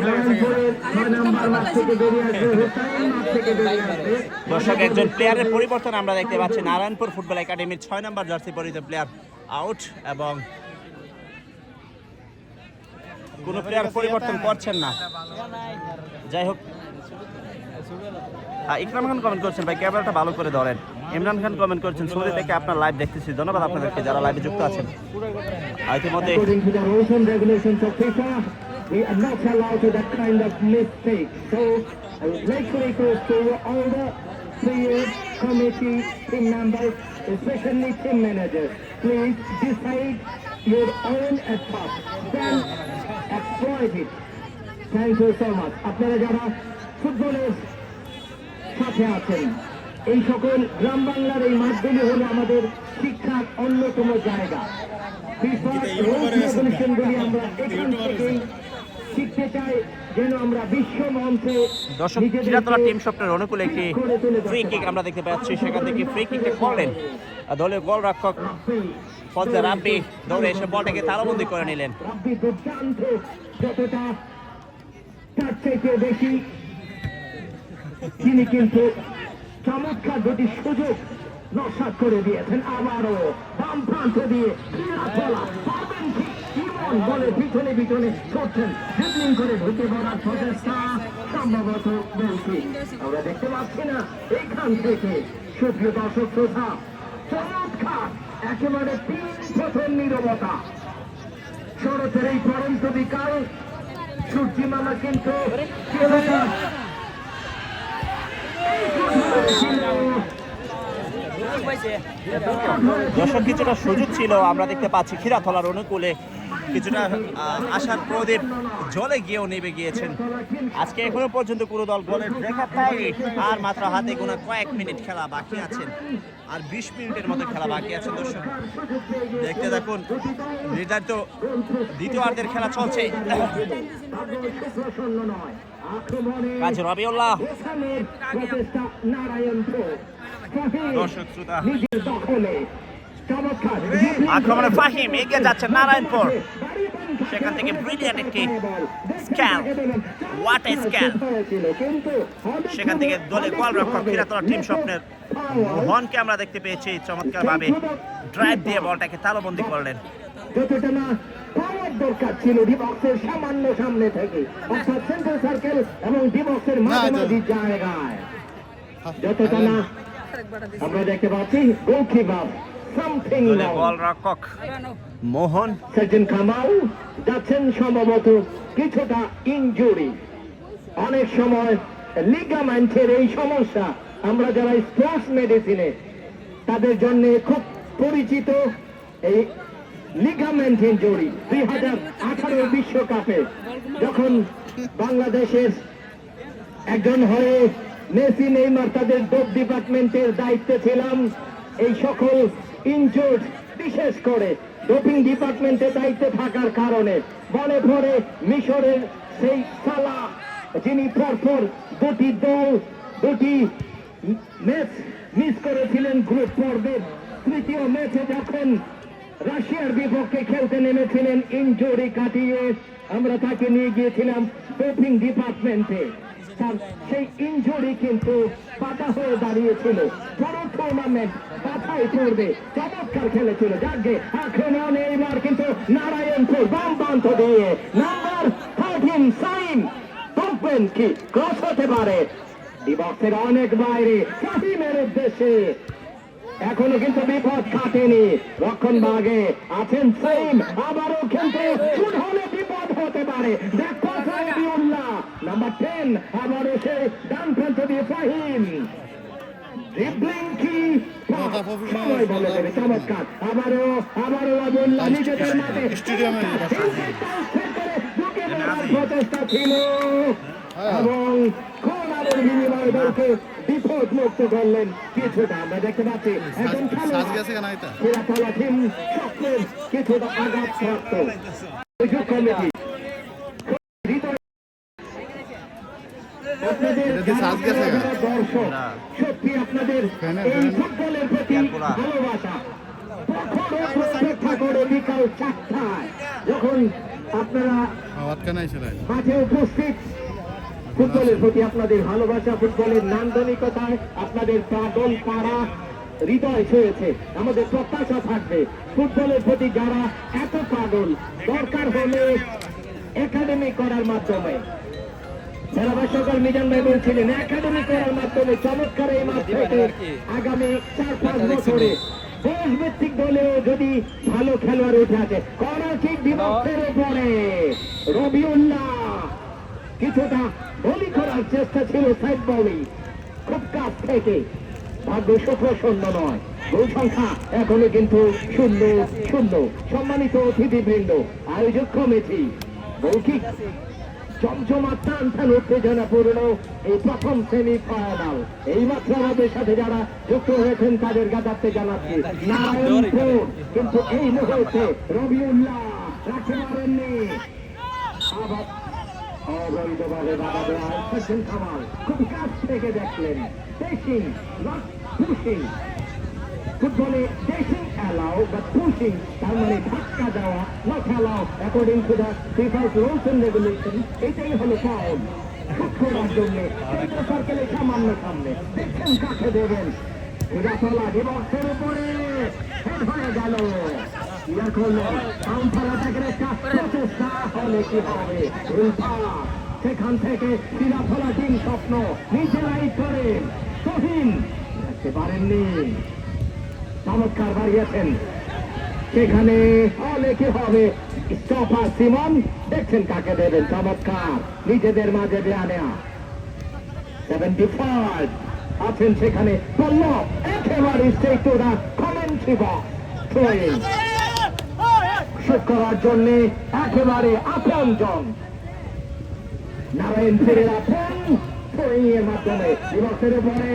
Speaker 1: নারায়ণপুরের 6 নম্বর মাঠ থেকে বেরিয়ে আসবে, হুসাইন মাঠ থেকে বেরিয়ে আসবে।
Speaker 2: দর্শক, একজন প্লেয়ারের পরিবর্তন আমরা দেখতে পাচ্ছি। নারায়ণপুর ফুটবল একাডেমির 6 নম্বর জার্সি পরিহিত প্লেয়ার আউট এবং কোন প্লেয়ার পরিবর্তন করছেন না। যাই হোক, ইকরাম খান কমেন্ট করছেন ভাই ক্যামেরাটা ভালো করে ধরেন। ইমরান খান কমেন্ট করছেন সৌদি থেকে আপনার লাইভ দেখতেছি। ধন্যবাদ আপনাদেরকে যারা লাইভে যুক্ত আছেন। ইতিমধ্যে
Speaker 1: According to the rules and regulations of FIFA, we are not allowed to that kind of mistake. So I would like to request to all the players, committee, team members, especially team managers, please decide your own attack, then exploit it. Thank you so much. আপনারা যারা ফুটবলের সাথে আছেন, এই সকল গ্রাম বাংলার এই মাঠগুলি হলো আমাদের শিক্ষার অন্যতম জায়গা। আমরা এখান থেকেই শিখতে চাই যেন আমরা বিশ্ব মঞ্চে
Speaker 2: দর্শক, খেলাধুলা টিম স্বপ্নের অনুকূলে একটি ফ্রি কিক আমরা দেখতে পাচ্ছি। সেখান থেকে ফ্রি কিকটা করলেন দলের গোলরক্ষক ফজলে রাব্বি। দৌড়ে এসে বলটাকে তালাবন্দি করে নিলেন।
Speaker 1: রাব্বি দুর্দান্ত, যতটা তার থেকে বেশি তিনি কিন্তু চমৎকার দুটি সুযোগ নস্যাৎ করে দিয়েছেন। আবারও বাম প্রান্ত দিয়ে পারবেন কি? ইমন বলে পিছনে ছুটছেন, হ্যান্ডলিং করে ঢুকে পড়ার প্রচেষ্টা, সম্ভবত বলছি আমরা দেখতে পাচ্ছি না এইখান থেকে। সুপ্রিয় দর্শক শ্রোতা, চমৎকার একেবারে 3 প্রথম নীরবতা। শরতের এই পরন্ত বিকাল, সূর্যিমালা কিন্তু
Speaker 2: দর্শক, কিছুটা সুযোগ ছিল আমরা দেখতে পাচ্ছি খিরাতলার অনুকূলে। কিছুটা আশার প্রদীপ জলে গিয়েও নেমে গিয়েছেন। আজকে এখনো পর্যন্ত কোনো দল গোলের দেখা পায়নি। আর মাত্র হাতে গোনা কয়েক মিনিট খেলা বাকি আছেন, আর 20 মিনিটের মতো খেলা বাকি আছে। দর্শক, দেখতে থাকুন, নির্ধারিত দ্বিতীয়ার্ধের খেলা চলছে। কাজী রবিউল্লাহ, দর্শক শ্রোতা, আক্রমণে ফাহিম এগিয়ে যাচ্ছে নারায়ণপুর। সেখান থেকে ব্রিলিয়ান্ট একটি স্ক্যান, হোয়াট এ স্ক্যান। সেখান থেকে দলের গোলরক্ষক খেলাধুলা টিম স্বপ্নের মোহনকে আমরা দেখতে পেয়েছি চমৎকার ভাবে ড্রাইভ দিয়ে বলটাকে তালবন্দি করলেন।
Speaker 1: যতটা না পাওয়ার দরকার ছিল ডিবক্সের সামান্য সামনে থেকে, অর্থাৎ সেন্টার সার্কেল এবং ডিবক্সের মাঝামাঝি জায়গায়, যতটা না আমরা দেখতে পাচ্ছি গোলকিপার something
Speaker 2: দলের বল
Speaker 1: wrong.
Speaker 2: রক্ষক মোহন
Speaker 1: সার্জন কামাল যাচ্ছেন সম্ভবত কিছুটা ইনজুরি। অনেক সময় লিগামেন্টের এই সমস্যা আমরা যারা স্পোর্টস মেডিসিনে তাদের জন্য খুব পরিচিত এই লিগামেন্ট ইনজুরি। 2018 বিশ্বকাপে যখন বাংলাদেশের একজন হয়ে মেসি নেইমার তাদের ডোপ ডিপার্টমেন্টের দায়িত্বে ছিলাম, এই সকল ইনজুর্ড বিশেষ করে ডোপিং ডিপার্টমেন্টের দায়িত্বে থাকার কারণে মনে পড়ে মিশরের সেই সালাহ যিনি পরপর দুটি ম্যাচ মিস করেছিলেন গ্রুপ পর্বের। তৃতীয় ম্যাচে যখন রাশিয়ার বিপক্ষে খেলতে নেমেছিলেন ইনজুরি কাটিয়ে আমরা তাকে নিয়ে গিয়েছিলাম ডোপিং ডিপার্টমেন্টে। তার সেই ইনজুরি কিন্তু বাধা হয়ে দাঁড়িয়েছিল, পুরো টুর্নামেন্ট বাধায় পড়বে। চমৎকার খেলেছিল, যাকে এখন এইবার কিন্তু নারায়ণপুর বাম প্রান্ত দিয়ে নাম্বার 13 সাইন টপবেন কি ক্রস হতে পারে ডিবক্সের অনেক বাইরে ফাহিমের উদ্দেশ্যে। এখনো কিন্তু বিপদ কাটেনি, রক্ষণ ভাগে আছেন সাইম, আবারও কিন্তু শুট হলে বিপদ হতে পারে। দেখো রবিউল্লাহ নাম্বার 10 আবারও সে ডান প্রান্ত দিয়ে ফাহিম ড্রিবলিং কি সময় বলে দেবে। চমৎকার আবারও রবিউল্লাহ নিজেদের মাঠে
Speaker 3: স্টেডিয়ামে
Speaker 1: প্রচেষ্টা ছিল এবং কোনারের বিনিময়ে দলকে বিপদ মুক্ত করলেন কিছুটা। আমরা দেখতে পাচ্ছি একজন খেলোয়াড় টিম স্বপ্নের কিছুটা আঘাত প্রাপ্ত কমিটি। দর্শক সত্যি আপনাদের এই ফুটবলের প্রতি ভালোবাসা অপেক্ষা করে বিকাল 4টায় যখন আপনারা মাঠে উপস্থিত, ফুটবলের প্রতি আপনাদের ভালোবাসা, ফুটবলের নান্দনিকতায় আপনাদের পাগল পাড়া হৃদয় ছুঁয়েছে। আমাদের প্রত্যাশা থাকবে ফুটবলের প্রতি যারা এত পাগল, দরকার হলে একাডেমি করার মাধ্যমে, ধারাভাষ্যকার মিজান ভাই বলছিলেন একাডেমি করার মাধ্যমে চমৎকার এই মাঠ থেকে আগামী 4-5 বছরে বয়স ভিত্তিক দলেও যদি ভালো খেলোয়াড় উঠে আছে। কর্নার বিভক্তের উপরে রবিউল্লাহ কিছুটা বলি করার চেষ্টা ছিল, সাইড বলি খুব কাছ থেকে, ভাগ্য সুপ্রসন্ন নয়। গোল সংখ্যা এখনো কিন্তু 0-0। সম্মানিত অতিথিবৃন্দ, আয়োজক কমিটি মৌখিক জমজমা টান উত্তেজনাপূর্ণ এই প্রথম সেমিফাইনাল। এই মাত্র আমাদের সাথে যারা যুক্ত হয়েছেন তাদের গাদারতে জানাচ্ছি নারায়ণপুর কিন্তু এই মুহূর্তে রবিউল্লাহ রাখতে পারেননি, আবার অবৈধভাবে বাধা দেওয়া সার্জন কামাল খুব কাছ থেকে দেখলেন। ডেসিং নট পুশিং, ফুটবলে ডেসিং অ্যালাউ বাট পুশিং তার মানে ধাক্কা দেওয়া, not allow according to the FIFA's rules and regulation. এটাই হলো ফাউল। শুট করার জন্য সেন্টার সার্কেলের সামান্য সামনে দেখছেন কাছে দেবেন হিরাতলা ডিবক্সের উপরে হেড হয়ে গেল। ইয়া করলেন কাউন্টার অ্যাটাকের একটা প্রচেষ্টা, হলে কি হবে উল্টা সেখান থেকে হিরাতলা টিম স্বপ্ন নিচে লাইট করেন তহিন দেখতে পারেননি, চমৎকার বাড়িয়েছেন সেখানে, হলে কি হবে স্টপার সিমন দেখছেন কাকে দেবেন, চমৎকার নিজেদের মাঝে দেয়া নেয়া 75 আছেন সেখানে পল্লব একেবারে straight to the commentary box throwing shoot করার জন্য একেবারে আপনজন নারায়ণপুরের আপন থ্রোইং এর মাধ্যমে দিবসের উপরে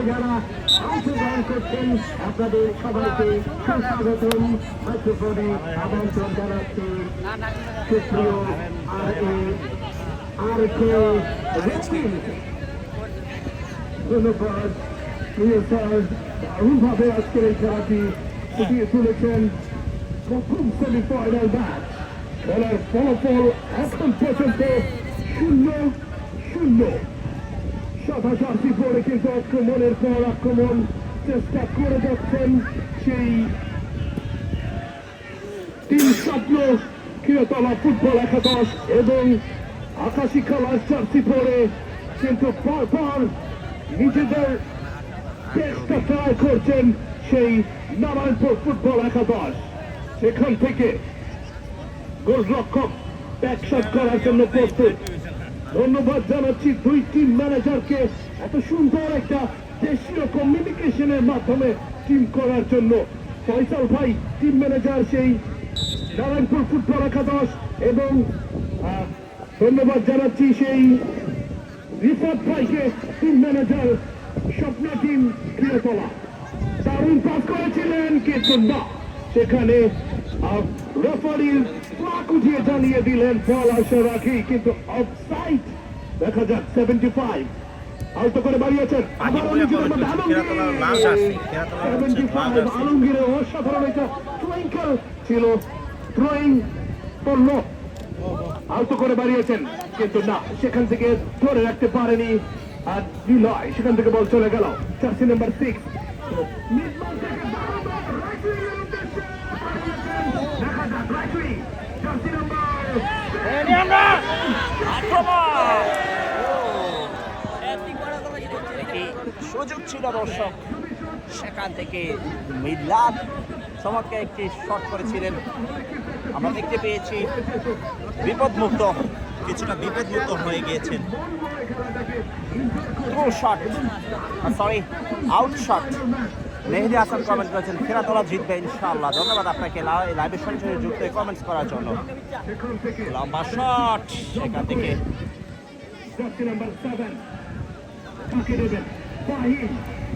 Speaker 1: যারা অংশগ্রহণ করছেন আপনাদের সবাইকে সুস্বাগতম মাইক্রোফোনে আমন্ত্রণ জানাচ্ছি সুপ্রিয় আর কে ধন্যবাদ। প্রিয় স্যার, দারুণভাবে আজকের এই খেলাটি ফুটিয়ে তুলেছেন। প্রথম সেমিফাইনাল ম্যাচ খেলার ফলাফল এখন পর্যন্ত 0-0। সাদা জার্সি পরে কিন্তু আক্রমণের পর আক্রমণ চেষ্টা করে যাচ্ছেন সেই স্বপ্ন ক্ষীরতলা ফুটবল একাদশ এবং আকাশী কালার জার্সি পরে কিন্তু পরপর নিজেদের চেষ্টা ট্রাই করছেন সেই নারায়ণপুর ফুটবল একাদশ। সেখান থেকে গোলরক্ষক ব্যাকশট করার জন্য প্রস্তুত। ধন্যবাদ জানাচ্ছি দুই টিম ম্যানেজারকে এত সুন্দর একটা দেশীয় কমিউনিকেশনের মাধ্যমে টিম করার জন্য। ফয়সাল ভাই টিম ম্যানেজার সেই নারায়ণপুর ফুটবল একাদশ এবং ধন্যবাদ জানাচ্ছি সেই রিফাত ভাইকে টিম ম্যানেজার স্বপ্ন টিম ক্রিয়াতলা। দারুণ পাস করেছিলেন কিন্তু না, সেখানে রেফারির ফ্ল্যাগ উঠিয়ে জানিয়ে দিলেন বল আসার আগেই কিন্তু অফসাইড। দেখা যাক 75 আউট করে বাড়িয়েছেন আবারও নিজের মধ্যে আলমগীরের অসাধারণ একটা টুইঙ্কেল ছিল, থ্রোয়িং করল, আউট করে বাড়িয়েছেন কিন্তু না, সেখান থেকে ধরে রাখতে পারেনি আর নিলয়, সেখান থেকে বল চলে গেল জার্সি নাম্বার 6।
Speaker 2: সুযোগ ছিল দর্শক, সেখান থেকে মিলাদ চমৎকার একটি শট করেছিলেন, আমরা দেখতে পেয়েছি বিপদমুক্ত, কিছুটা বিপদমুক্ত হয়ে গিয়েছেন। Through shot, sorry out shot. Mehedi Hasan comment করেছেন খেলাধুলা জিতবে ইনশাআল্লাহ। ধন্যবাদ আপনাকে লাইভের সঙ্গে যুক্ত হয়ে কমেন্টস করার জন্য। লম্বা শট, সেখান থেকে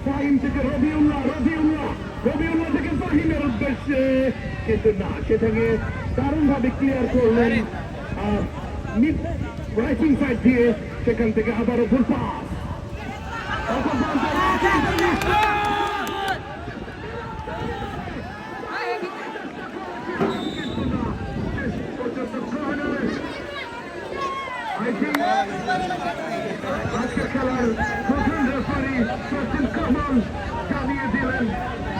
Speaker 1: ফাহিম থেকে রবিউল্লাহ থেকে ফাহিমের উদ্দেশ্যে কিন্তু না, সেটাকে দারুণভাবে ক্লিয়ার করলেন রাইটিং সাইড দিয়ে, সেখান থেকে আবারও ফুল পাস। আজকের খেলার প্রথম রেফারি সচিন কামাল জানিয়ে দিলেন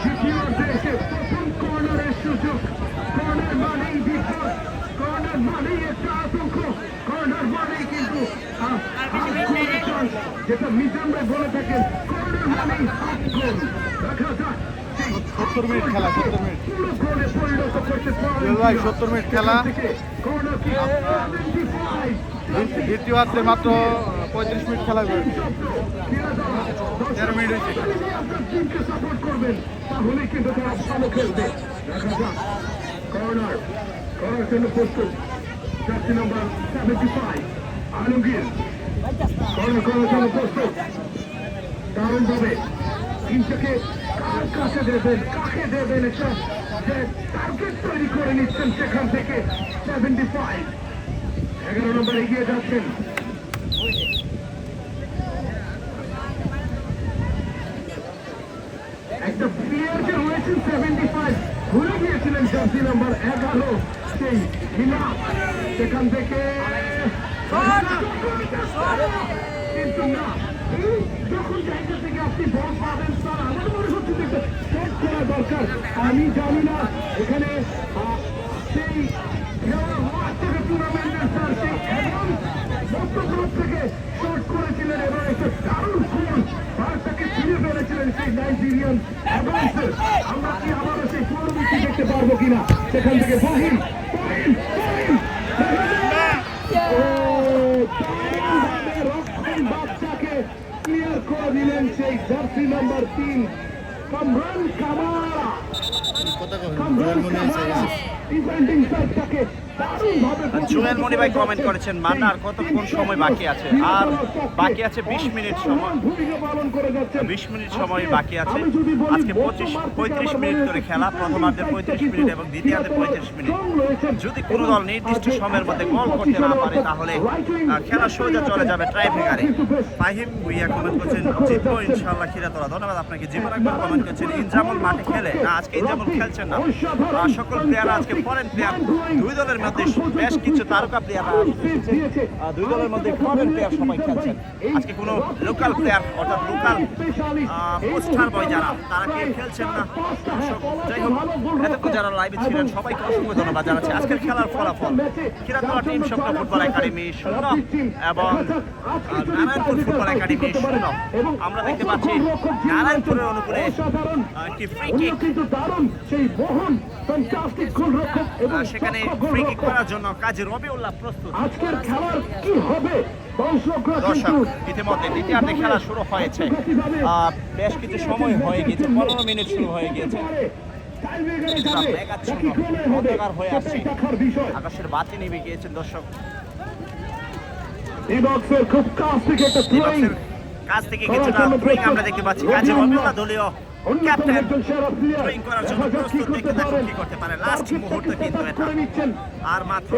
Speaker 1: দ্বিতীয়ার্ধে এসে প্রথম কর্নারের সুযোগ। কর্নার মানেই বিপদ, কর্নার মানেই একটা আতঙ্ক, কর্নার মানেই কিন্তু যেটা মিজানরা বলে থাকেন কর্নার মানেই হাফ গোল। দেখা যাক
Speaker 3: 70 মিনিট খেলা, 70 মিনিট
Speaker 1: পুরো গোলে পরিণত করতে
Speaker 3: ভাই, 70 মিনিট খেলা।
Speaker 1: কর্নার কি 75
Speaker 3: দ্বিতীয়ার্ধে মাত্র 35 মিনিট খেলা হয়েছে, 13 মিনিট হয়েছে।
Speaker 1: টিমকে সাপোর্ট করবেন তাহলে কিন্তু তারা ভালো খেলবে। দেখা যাক কর্নার করার জন্য প্রস্তুত জার্সি নাম্বার 75 আলমগীর কর্নার করার জন্য প্রস্তুত। দারুণভাবে টিমটাকে কার কাছে দেবেন, কাকে দেবেন, একটা যে টার্গেট তৈরি করে নিচ্ছেন সেখান থেকে 75 11 নম্বর এগিয়ে যাচ্ছেন। একটা প্লেয়ার যে রয়েছেন 75 ভুলে গিয়েছিলেন জার্সি নাম্বার 11 সেই মিলাদ, সেখান থেকে কিন্তু না, এই যখন জায়গা থেকে আপনি বল পাবেন স্যার, আমার মনে হচ্ছে যে একটা শট করা দরকার। আমি জানি না এখানে সেই টুর্নামেন্টের স্যার সেই এমন মধ্যপ্রদেশ থেকে শট করেছিলেন এবং একটা দারুণ গোল ভারতকে ফিরে ফেলেছিলেন সেই নাইজেরিয়ান অ্যাডভান্সের। আমরা কি আবারও সেই পুনরাবৃত্তি দেখতে পারবো কিনা? সেখান থেকে ফাহিম রক্ষণ বাচ্চাকে ক্লিয়ার করে দিলেন সেই jersey number 3 Kamran Kamara. Defending সাইডটাকে
Speaker 2: জুয়েল মনি ভাই কমেন্ট করেছেন মান্না আর কতক্ষণ সময় বাকি আছে, আর বাকি আছে 20 মিনিট সময়, 20 মিনিট সময় বাকি আছে। আজকে 35 মিনিট করে খেলা, প্রথমার্ধে 35 মিনিট এবং দ্বিতীয়ার্ধে 35 মিনিট। যদি কোনো দল নির্দিষ্ট সময়ের মধ্যে গোল করতে না পারে তাহলে খেলা সোজা চলে যাবে ট্রাইব্রেকারে। ফাহিম ভুইয়া কমেন্ট করছেন জিতবো ইনশাআল্লাহ ক্ষীরাতলা। ধন্যবাদ আপনাকে। জীবন একবার কমেন্ট করছেন ইনজামুল মাঠে খেলে না, আজকে ইনজামুল খেলছেন না, সকল প্লেয়ার আজকে ফরেন প্লেয়ার, দুই দলের মধ্যে বেশ কিছু তারকা প্লেয়ার দুই দলের মধ্যে ফরেন প্লেয়ার সবাই খেলছেন। আজকে কোনো লোকাল প্লেয়ার অর্থাৎ লোকাল পোস্টার বয় যারা তারা কেউ খেলছেন না। যাই হোক, এতক্ষণ যারা লাইভে ছিলেন সবাইকে অসংখ্য ধন্যবাদ জানাচ্ছি। আজকের খেলার ফলাফল খিরাতলা টিম স্বপ্ন ফুটবল একাডেমি 0 এবং নারায়ণপুর ফুটবল একাডেমি 0। আমরা দেখতে পাচ্ছি নারায়ণপুরের অনুকূলে একটি ফ্রি কিক, সেখানে ফ্রি কিক করার জন্য কাজী রবিউল্লাহ প্রস্তুত।
Speaker 1: আজকের খেলার কি হবে
Speaker 2: দর্শক, ইতিমধ্যে দ্বিতীয়ার্ধে খেলা শুরু হয়েছে। বেশ কিছু সময় হয়ে গিয়েছে, 15 মিনিট শুরু হয়ে গিয়েছে। অন্ধকার হয়ে আসছে, আকাশের বাতি নিভে গিয়েছেন দর্শক।
Speaker 1: খুব কাছ থেকে একটা
Speaker 2: কাছ থেকে কিছুটা থ্রোয়িং আমরা দেখতে পাচ্ছি। কাজী রবিউল্লাহ দলীয় ক্যাপ্টেন থ্রোয়িং করার জন্য প্রস্তুত। দেখতে দেখুন কি করতে পারে। লাস্ট মুহূর্তে কিন্তু এটা আর মাত্র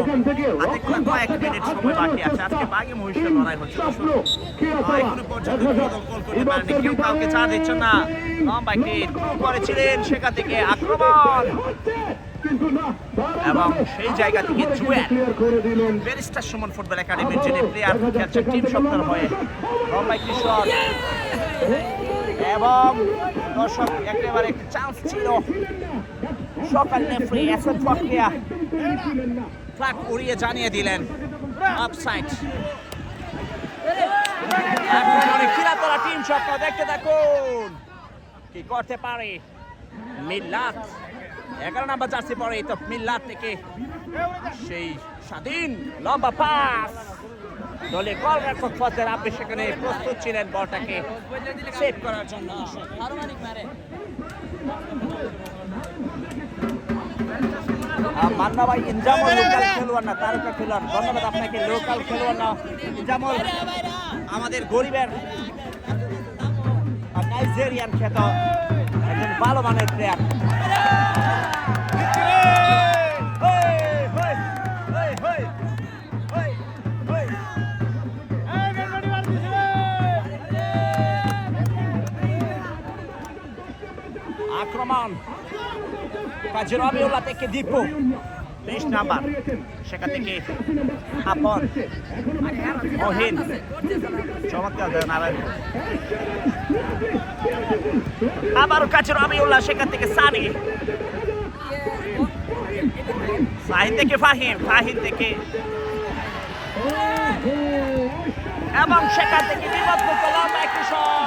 Speaker 2: হাতে গোনা কয়েক মিনিট সময় বাকি আছে। আজকে বাঘে মহিষের লড়াই হচ্ছে। এখনো পর্যন্ত কোনো দল গোল করতে পারেনি, কেউ কাউকে ছাড় দিচ্ছেন না। লম্বা একটি থ্রো করেছিলেন, সেখান থেকে আক্রমণ এবং সেই জায়গা থেকে জুয়েল ব্যারিস্টার সুমন ফুটবল একাডেমির যিনি প্লেয়ার খেলছেন টিম স্বপ্নের হয়ে, লম্বা একটি শট এবং দর্শক একেবারে চান্স ছিল। সকাল রেফারি এসএম ফটকিয়া ফ্ল্যাগ উড়িয়ে জানিয়ে দিলেন অফসাইড। খিরাতলা টিম স্বপ্ন দেখতে থাকুন কি করতে পারে মিল্লাত। 11 নম্বর জার্সি পরে তো মিল্লাত থেকে সেই স্বাধীন লম্বা পাস, দলে গোলরক্ষক ফজল আব্বে সেখানে প্রস্তুত ছিলেন বলটাকে সেভ করার জন্য। মান্না ভাই, ইনজামল লোকাল খেলোয়াড় না, তারকা খেলোয়াড়। ধন্যবাদ আপনাকে। লোকাল খেলোয়াড় না, ইনজামল আমাদের গরিবের নাইজেরিয়ান খ্যাত একজন ভালো মানের প্লেয়ার। আক্রমণ কাজী রবিউল্লাহ থেকে দীপু 20 নাম্বার, সেখান থেকে আপন মহিন চমৎকার নারায়ণপুর। আবারও কাজী রবিউল্লাহ, সেখান থেকে সানি, সাহিন থেকে ফাহিম, ফাহিম থেকে এবং সেখান থেকে বিপদমুক্ত লম্বা একটি শট।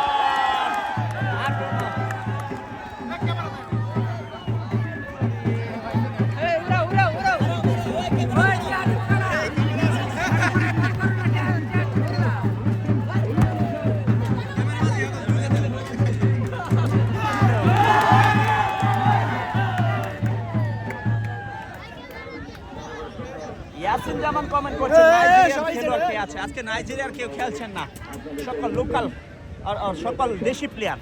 Speaker 2: ইয়াসিন জামান কমেন্ট করছেন নাইজেরিয়ার খেলোয়াড় কে আছে। আজকে নাইজেরিয়ার কেউ খেলছেন না, সকল লোকাল আর সকল দেশি প্লেয়ার,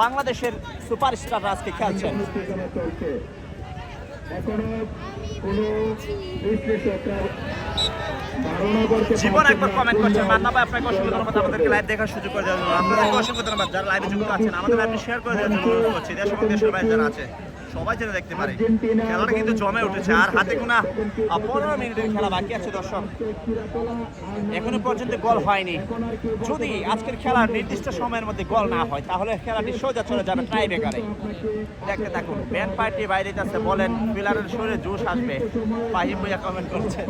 Speaker 2: বাংলাদেশের সুপারস্টাররা আজকে খেলছেন। জীবন একবার কমেন্ট করছেন, মান্না ভাই আপনাকে অসংখ্য ধন্যবাদ আমাদেরকে লাইভ দেখার সুযোগ করে দেওয়ার জন্য। আপনাদেরকে অসংখ্য ধন্যবাদ যারা লাইভে যুক্ত আছেন, আমাদের লাইভে শেয়ার করে দেওয়ার জন্য অনুরোধ করছি। দেশ এবং দেশের বাইরে যারা আছে সবাই যেন দেখতে পারে। খেলাটা কিন্তু জমে উঠেছে, আর হাতে গোনা 15 মিনিটের খেলা বাকি আছে দর্শক। এখনো পর্যন্ত গোল হয়নি। যদি আজকের খেলার নির্দিষ্ট সময়ের মধ্যে গোল না হয় তাহলে খেলাটি সোজা চলে যাবে টাই ব্রেকারে। দেখতে থাকুন। ব্যান্ড পার্টি বাইরে যাচ্ছে, বলেন ফিলারের শরীরে জোশ আসবে। ফাহিম ভাইয়া কমেন্ট করছে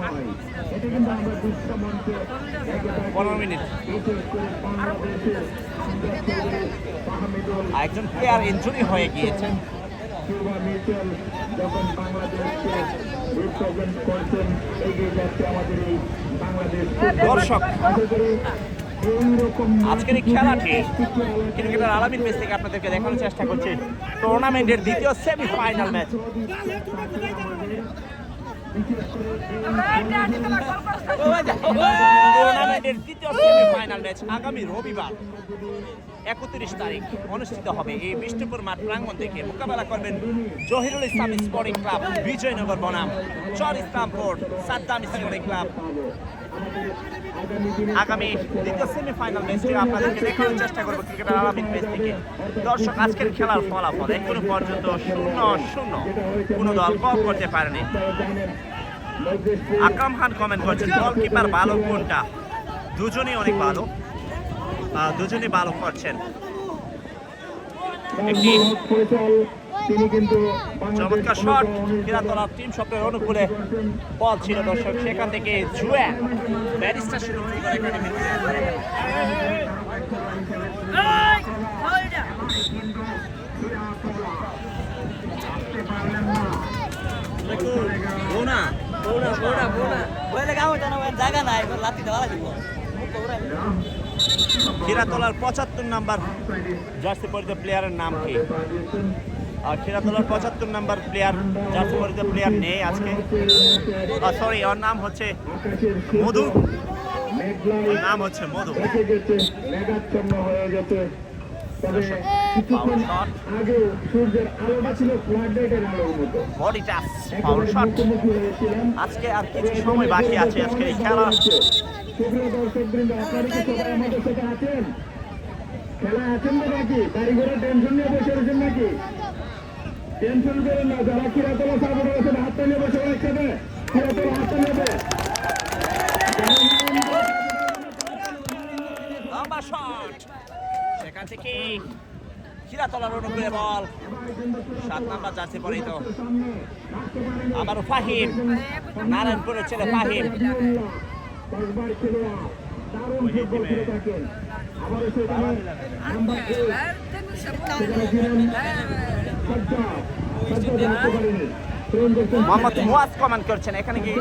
Speaker 2: 15 মিনিট। একজন প্লেয়ার ইনজুরি হয়ে গিয়েছেন। দর্শক, আজকের এই খেলাটি ক্রিকেটার আলামিন পেজ থেকে আপনাদেরকে দেখানোর চেষ্টা করছি। টুর্নামেন্টের দ্বিতীয় সেমিফাইনাল ম্যাচ। টুর্নামেন্টের দ্বিতীয় সেমিফাইনাল ম্যাচ আগামী রবিবার 31 তারিখ অনুষ্ঠিত হবে এই বিষ্ণুপুর মাঠ প্রাঙ্গণ থেকে। মোকাবেলা করবেন জহিরুল ইসলাম স্পোর্টিং ক্লাব, বিজয়নগর বনাম চর ইসলামপুর সাদ্দাম স্পোর্টিং ক্লাব। আগামী দ্বিতীয় সেমিফাইনাল ম্যাচটি আপনাদেরকে দেখানোর চেষ্টা করবো ক্রিকেটার আলামিন পেজ থেকে। দর্শক, আজকের খেলার ফলাফল এখনো পর্যন্ত 0-0, কোনো দল গোল করতে পারেনি। আকরাম খান কমেন্ট করছেন গোলকিপার ভালো কোনটা? দুজনেই অনেক ভালো, দুজনেই ভালো করছেন। একটি
Speaker 1: তিনি কিন্তু
Speaker 2: চমৎকার শট, কিরাতলা টিম শটের অনুকূলে বল ছিল দর্শক, সেখান থেকে জুয়েল ব্যারিস্টার শুরু করে একাডেমি। খিরাতলার 75 নাম্বার জার্সি পরিহিত প্লেয়ারের নাম কি? খিরাতলার 75 নাম্বার প্লেয়ার জার্সি পরিহিত প্লেয়ার নেই আজকে, সরি, ওর নাম হচ্ছে মধু, ওর নাম হচ্ছে মধু।
Speaker 1: মেঘাচ্ছন্ন হয়ে যেতে
Speaker 2: ফাউল শট,
Speaker 1: আগে সূর্যের আলোটা ছিল ফ্লাড লাইটের আলোর মতো।
Speaker 2: Body touch, foul shot. আজকে আর কিছু সময় বাকি আছে আজকে এই খেলা।
Speaker 1: সুপ্রিয় দর্শকবৃন্দ, আপনারা কি সবাই আমাদের সাথে আছেন? খেলা আছেন তো নাকি? বাড়ি ঘরে টেনশন নিয়ে বসে রয়েছেন নাকি? টেনশন করেন না, যারা কিরাতলা সাপোর্টার আছেন হাতটা নিয়ে বসে একসাথে কিরাতলা হাতটা নেবে।
Speaker 2: লম্বা শট, সেখান থেকে খিরাতলার অনুকূলে বল, 7 নাম্বার জার্সি পরিহিত আবারও ফাহিম, নারায়ণপুরের ছেলে ফাহিম। মোহাম্মদ মুয়াজ কমেন্ট করছেন এখানে কি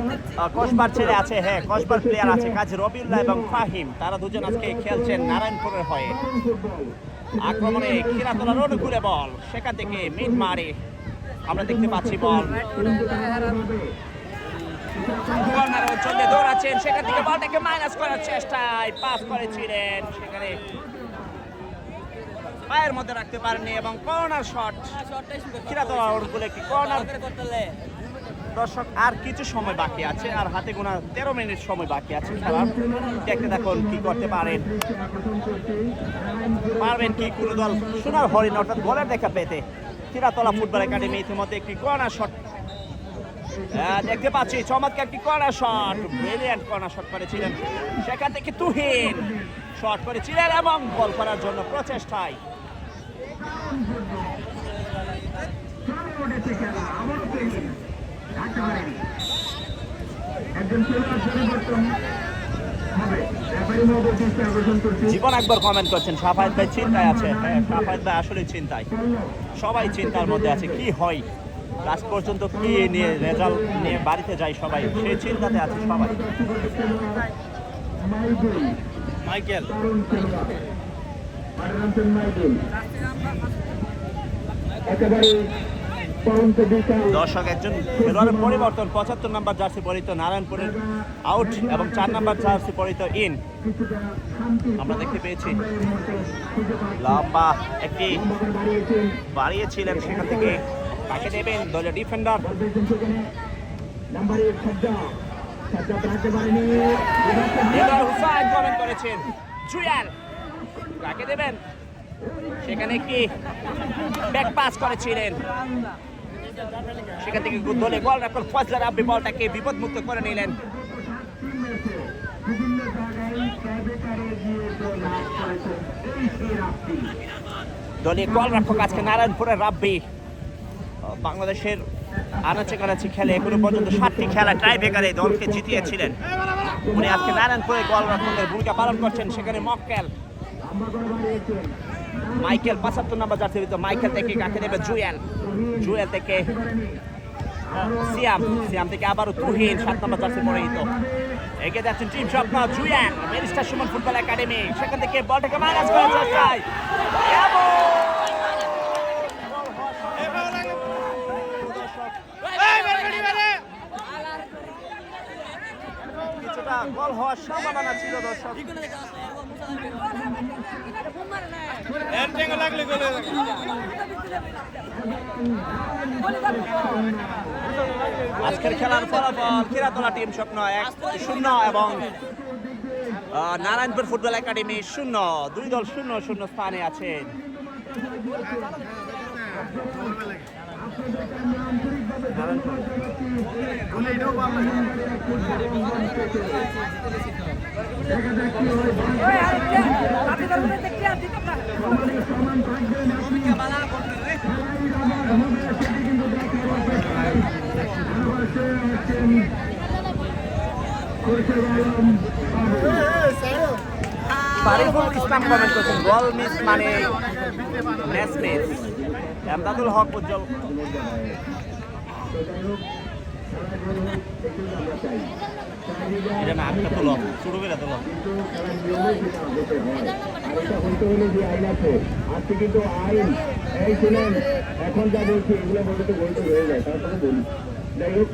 Speaker 2: কসবার ছেলে আছে? হ্যাঁ, কসবার প্লেয়ার আছে, কাজী রবিউল্লাহ এবং ফাহিম, তারা দুজন আজকে খেলছেন নারায়ণপুরের হয়ে। আক্রমণে খিরাতলার অনুকূলে বল, সেখান থেকে মিড মারে আমরা দেখতে পাচ্ছি বল, কর্নার অঞ্চলে দৌড়াচ্ছেন, সেখান থেকে বলটাকে মাইনাস করার চেষ্টায় পাস করেছিলেন, সেখানে পায়ের মধ্যে রাখতে পারেননি এবং কর্নার শট, খিরাতলার অনুকূলে একটি কর্নার। দর্শক, আর কিছু সময় বাকি আছে, আর হাতে গোনা 13 মিনিট সময় বাকি আছে খেলার। দেখতে দেখুন কি করতে পারবেন কি কোনো দল সোনার হরিণ অর্থাৎ গোলের দেখা পেতে। খিরাতলা ফুটবল একাডেমি ইতিমধ্যে একটি কর্নার শট দেখতে পাচ্ছি, চমৎকার একটি corner shot, brilliant corner shot করেছিলেন, সেখান থেকে তুহিন শট করেছিলেন এবং গোল করার জন্য প্রচেষ্টায় জীবন একবার কমেন্ট করছেন সাফায়েত ভাই চিন্তায় আছে। হ্যাঁ, সাফায়েত ভাই আসলে চিন্তায়, সবাই চিন্তার মধ্যে আছে, কি হয় লাস্ট পর্যন্ত, কি নিয়ে রেজাল্ট নিয়ে বাড়িতে যায় সবাই, সেই চিন্তাতে আছে সবাই। মাইকেল দর্শক, একজন খেলোয়াড়ের পরিবর্তন, 75 নাম্বার জার্সি পরিহিত নারায়ণপুরের আউট এবং 4 নাম্বার জার্সি পরিহিত ইন আমরা দেখতে পেয়েছি। লম্বা একটি বাড়িয়েছিলেন, সেখান থেকে তাকে দেবেন দলীয় ডিফেন্ডার। হুসাইন কমেন্ট করেছেন, জুয়েল তাকে দেবেন, সেখানে একটি ব্যাক পাস করেছিলেন, সেখান থেকে দলে গোল রাখল ফজলা রাব্বি, বলটাকে বিপদমুক্ত করে নিলেন। দলীয় গোল রক্ষক আজকে নারায়ণপুরের রাব্বি, বাংলাদেশের আনাচে কানাচে খেলে এখনো পর্যন্ত 7টি খেলা ট্রাই ব্রেকারে দলকে জিতিয়েছিলেন। উনি আজকে নারায়ণপুরে গোল রক্ষকের ভূমিকা পালন করছেন। সেখানে মাইকেল 75 নাম্বার জার্সি মাইকেল থেকে কাকে দেবে জুয়েল, জুয়েল থেকে সিয়াম থেকে আবারও তুহিন 7 নাম্বার জার্সি পরিহিত, এগিয়ে যাচ্ছেন টিম স্বপ্ন Jewel barrister Suman football academy, সেখান থেকে বলটাকে মাইনাস করার চেষ্টায় কিছুটা গোল হওয়ার সম্ভাবনা ছিল। দর্শক, আজকের খেলার ফলাফল খিরাতলা টিম স্বপ্ন 1-0 এবং নারায়ণপুর ফুটবল একাডেমি 0। দুই দল 0-0 স্থানে আছেন। ফারিকুল ইসলাম কমেন্ট করছেন গোল মিস মানে ম্যাচ মিস। এমদাদুল হক উজ্জ্বল এটা না একটা তোলো শুরু করে তোলো
Speaker 1: আজকে কিন্তু আইন এই শুনেন এখন যা বলছি এগুলো বলতে তো বলতে হয়ে যায় তারপরে বলি। যাই হোক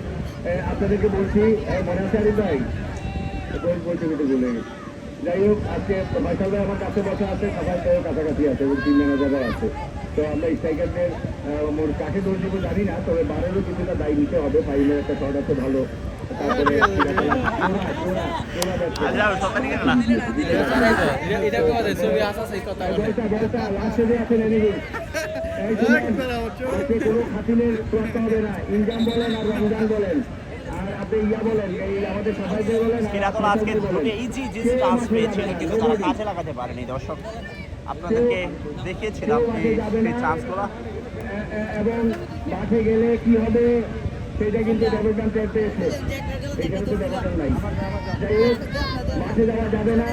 Speaker 1: আপনাদেরকে বলছি মনে আছে আরিফ ভাই বলছি কিন্তু বলে গেছি। যাই হোক আজকে মাইশাল ভাই আমার কাছে বসা আছে, সবাই তো কাছাকাছি আছে এবং টিম ম্যানেজারও আছে। তো আমরা স্ট্রাইকারদের মোর কাকে দোষ দিব জানি না, তবে বারেরও কিছুটা দায়ী নিতে হবে। ফাইনের একটা শট আছে ভালো, তারপরে কোনো খাতিনের করতে হবে না। ইনজাম বলেন আর রমজান বলেন আর আপনি ইয়া বলেন, এই আমাদের সবাইকে বলেন
Speaker 2: সিরাতুল আজকে দুটো ইজি চান্স পেয়েছিল কিন্তু তারা কাজে লাগাতে পারেনি। দর্শক আপনাদেরকে দেখিয়েছিলাম এই চান্সগুলো।
Speaker 1: এবং মাঠে গেলে কি হবে সেটা কিন্তু ডেভেলপমেন্ট করতে এসে এখানে তো ডেভেলপমেন্ট নাই। যাই হোক মাঠে যাওয়া যাবে না,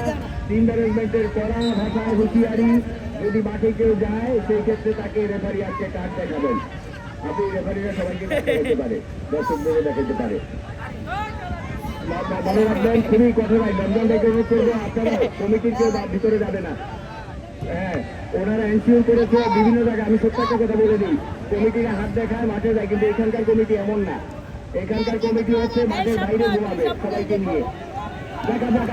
Speaker 1: টিম ম্যানেজমেন্টের কড়া ভাষায় হুঁশিয়ারি। যদি মাঠে কেউ যায় সেই ক্ষেত্রে তাকে রেফারি আজকে কার্ড দেখাবেন। আপনি রেফারিরা সবাইকে দেখাতে পারে, দর্শকদেরও দেখাতে পারে। মনে রাখবেন খুবই কঠোর হয় লন্ডন ডেকে করবো, আপনারা কমিটির কেউ ভিতরে যাবে না। হ্যাঁ ওনারা এনশিওর করেছে বিভিন্ন জায়গায়। আমি সত্য একটা কথা বলে দিই, কমিটিরা হাত দেখায় মাঠে যায়, কিন্তু এখানকার কমিটি এমন না। এখানকার কমিটি হচ্ছে মাঠের বাইরে ঘুমাবে সবাইকে নিয়ে। দেখা যাক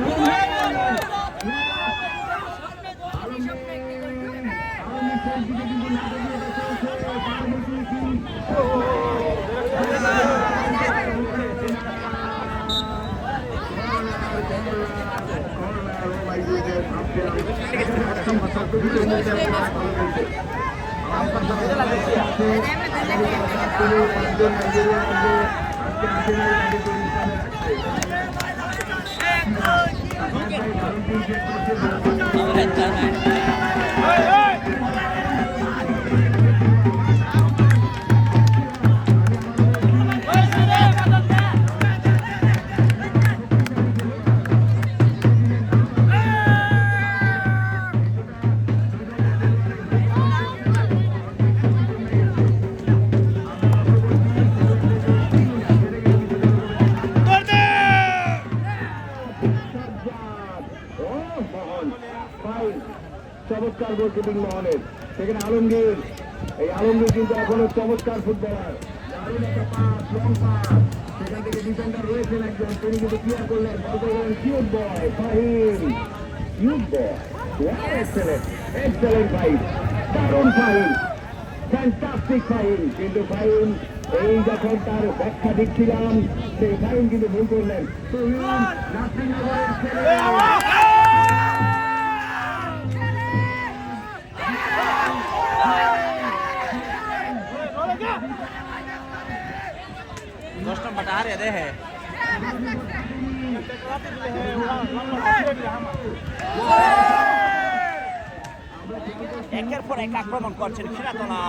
Speaker 1: চমৎকার গোলকিপিং মোহনের। সেখানে আলমগীর, এই আলমগীর কিন্তু এখনো চমৎকার ফুটবলার। দারুণ একটা পাস, লং পাস, সেখান থেকে ডিফেন্ডার রয়েছেন একজন, তিনি কিন্তু ক্লিয়ার করলেন। বল করলেন কিউট বয় ফাহিম, কিউট বয়, এক্সেলেন্ট এক্সেলেন্ট ফাইট, দারুণ ফাহিম, ফ্যান্টাস্টিক ফাহিম। কিন্তু ফাহিম এই যখন তার ব্যাখ্যা দিচ্ছিলাম সেই ফাহিম কিন্তু ভুল করলেন। নাসিরনগরের ছেলে
Speaker 2: 10 নম্বরটা হারিয়ে দেহে একের পর এক আক্রমণ করছেন সিরাতলা।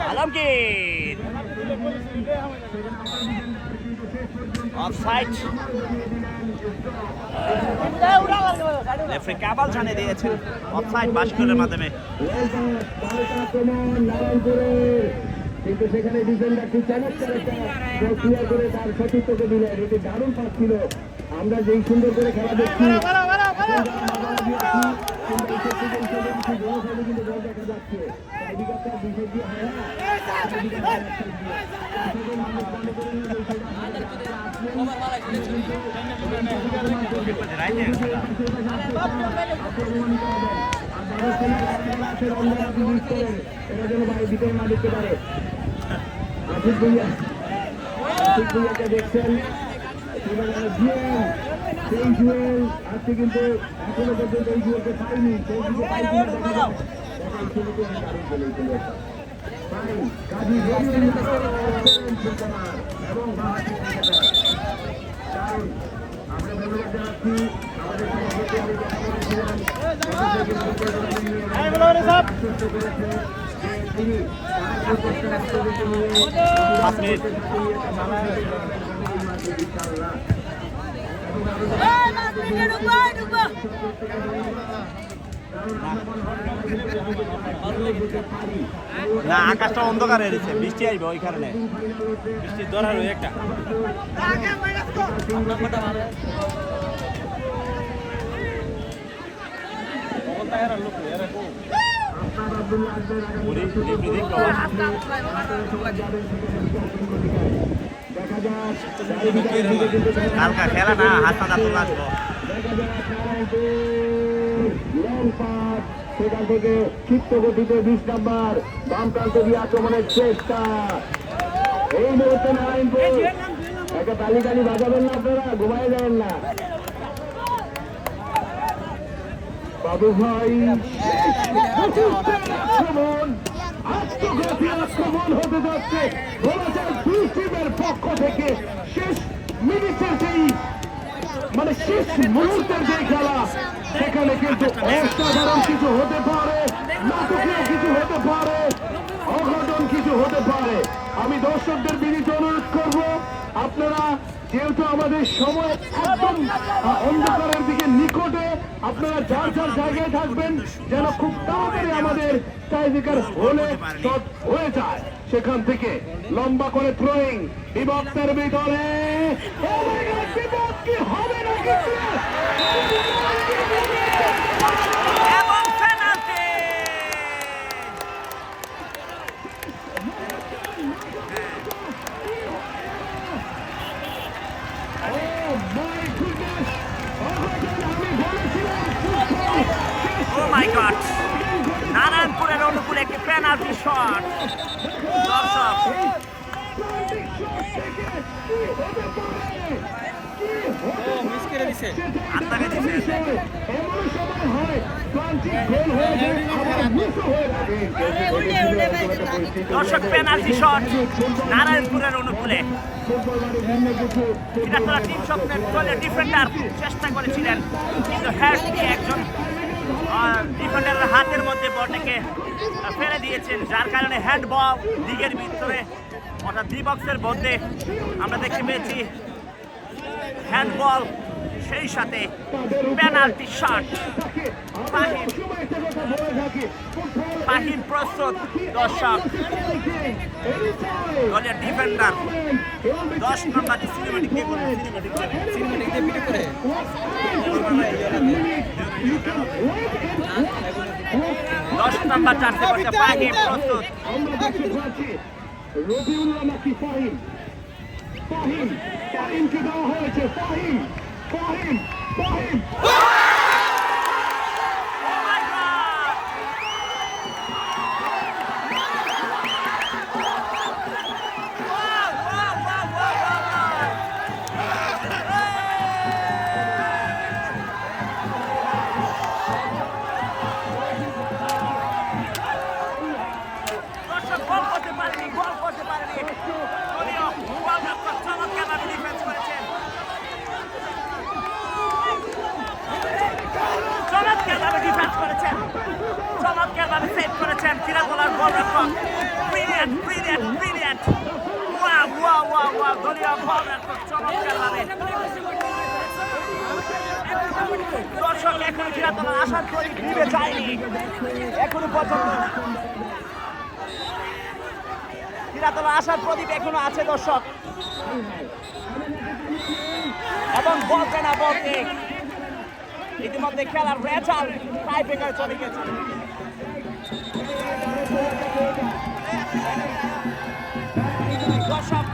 Speaker 2: আলমগীর অফসাইড, রেফারি কাবাল জানিয়ে দিয়েছেন অফসাইড বাস্কেটের মাধ্যমে।
Speaker 1: কিন্তু সেখানে ডিফেন্ডার খুব চমৎকার একটা ক্লিয়ার করে তার সতীর্থকে দিলেন। এটি দারুণ পাস ছিল। আমরা যেই সুন্দর করে খেলা দেখছি কিন্তু বল দেখা যাচ্ছে এরা যেন ভিতরে না দেখতে পারে। আশিক ভুইয়াকে দেখছেন সেই জুয়েল আজকে কিন্তু এখনো পর্যন্ত এই জুয়েলকে পাইনি। সেই জুয়েল কাজী রবিউল ঠিকাদার এবং বাহাতি ঠিকাদার। কারণ আমরা ধন্যবাদ জানাচ্ছি আমাদের সভাপতি আমি কথা বলেছিলাম আশ্বস্ত করেছে যে তিনি তার প্রচেষ্টা স্থগিত নিয়ে ইনশাআল্লাহ।
Speaker 2: না আকাশটা অন্ধকার হয়ে গেছে, বৃষ্টি আসবে ওই কারণে বৃষ্টির দরকার হয়ে একটা হালকা খেলা না হাত না তোলা আসবো।
Speaker 1: সেখান থেকে ক্ষিপ্ত গতিতে 20 নম্বর বাম প্রান্ত দিয়ে আক্রমণের চেষ্টা। এই মুহূর্তে নারায়ণপুর একটা তালি বাজাবেন না, আপনারা ঘুমাই যাবেন না বাবু ভাই। আক্রমণ হতে যাচ্ছে দুই টিমের পক্ষ থেকে। শেষ মিনিটের যেই মানে শেষ মুহূর্তের যে খেলা, সেখানে কিন্তু অসাধারণ কিছু হতে পারে, নাটকীয় কিছু হতে পারে, অঘটন কিছু হতে পারে। আমি দর্শকদের বিনীত অনুরোধ করব, আপনারা যেহেতু আমাদের সময় একদম অন্ধকারের দিকে নিকটে, আপনারা যার যার জায়গায় থাকবেন যেন খুব তাড়াতাড়ি আমাদের টাইব্রেকার হলে শট হয়ে যায়। সেখান থেকে লম্বা করে থ্রোয়িং বিভক্তের ভিতরে বিভক্ত কি হবে না কিন্তু
Speaker 2: এবং পেনাল্টি। ও মাই গড, নারায়ণপুরের অনুকূলে একটি পেনাল্টি শট। দর্শক দর্শক পেনাল্টি শট নারায়ণপুরের অনুকূলে। টিম স্বপ্নের দলের ডিফেন্ডার চেষ্টা করেছিলেন, কিন্তু হেড দিয়ে একজন ডিফেন্ডারের হাতের মধ্যে বলটাকে ফেলে দিয়েছেন, যার কারণে হ্যান্ড বল লিগের ভিতরে অর্থাৎ ডি বক্সের মধ্যে আমরা দেখতে পেয়েছি হ্যান্ড বল, সেই সাথে পেনাল্টি শট। ফাহিম প্রস্তুত। দর্শক দলের ডিফেন্ডার 10 নম্বর সিনেমাটিক দিয়ে করে সিনেমাটিক দিয়ে ভিডিও করে 10 নম্বর চারটে করতে ফাহিম প্রস্তুত।
Speaker 1: রবিউল্লাহ নাকি ফাহিম? ফাহিমকে দেওয়া হয়েছে। ফাহিম
Speaker 2: চমৎকারভাবে সেভ করেছেন চিরাতলার গোলরক্ষক। ব্রিলিয়ান্ট ওয়াও দলীয় গোলরক্ষক চমৎকারভাবে। দর্শক এখনো চিরাতলার আশার প্রদীপ নিভে যায়নি, এখনো পর্যন্ত চিরাতলার আশার প্রদীপ এখনো আছে দর্শক। এবং বলতে না বলতে ইতিমধ্যে খেলার রেজাল্ট টাই ব্রেকারে চলে গেছে। দর্শক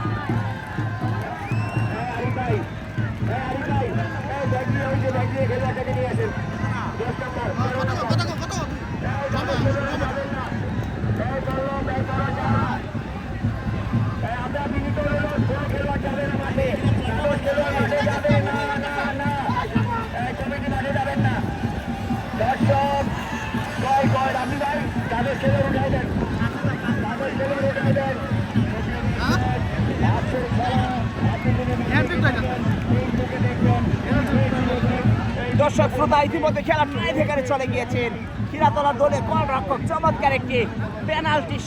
Speaker 1: আপনি ভাই তাদের ছেলে উঠাই দেন, তাদের ছেলে
Speaker 2: দর্শক শ্রোতা ইতিমধ্যে খেলা ট্রাই ভেকারে চলে গিয়েছেন খিরাতলা দলের গোলরক্ষক চমৎকার একটি পেনাল্টি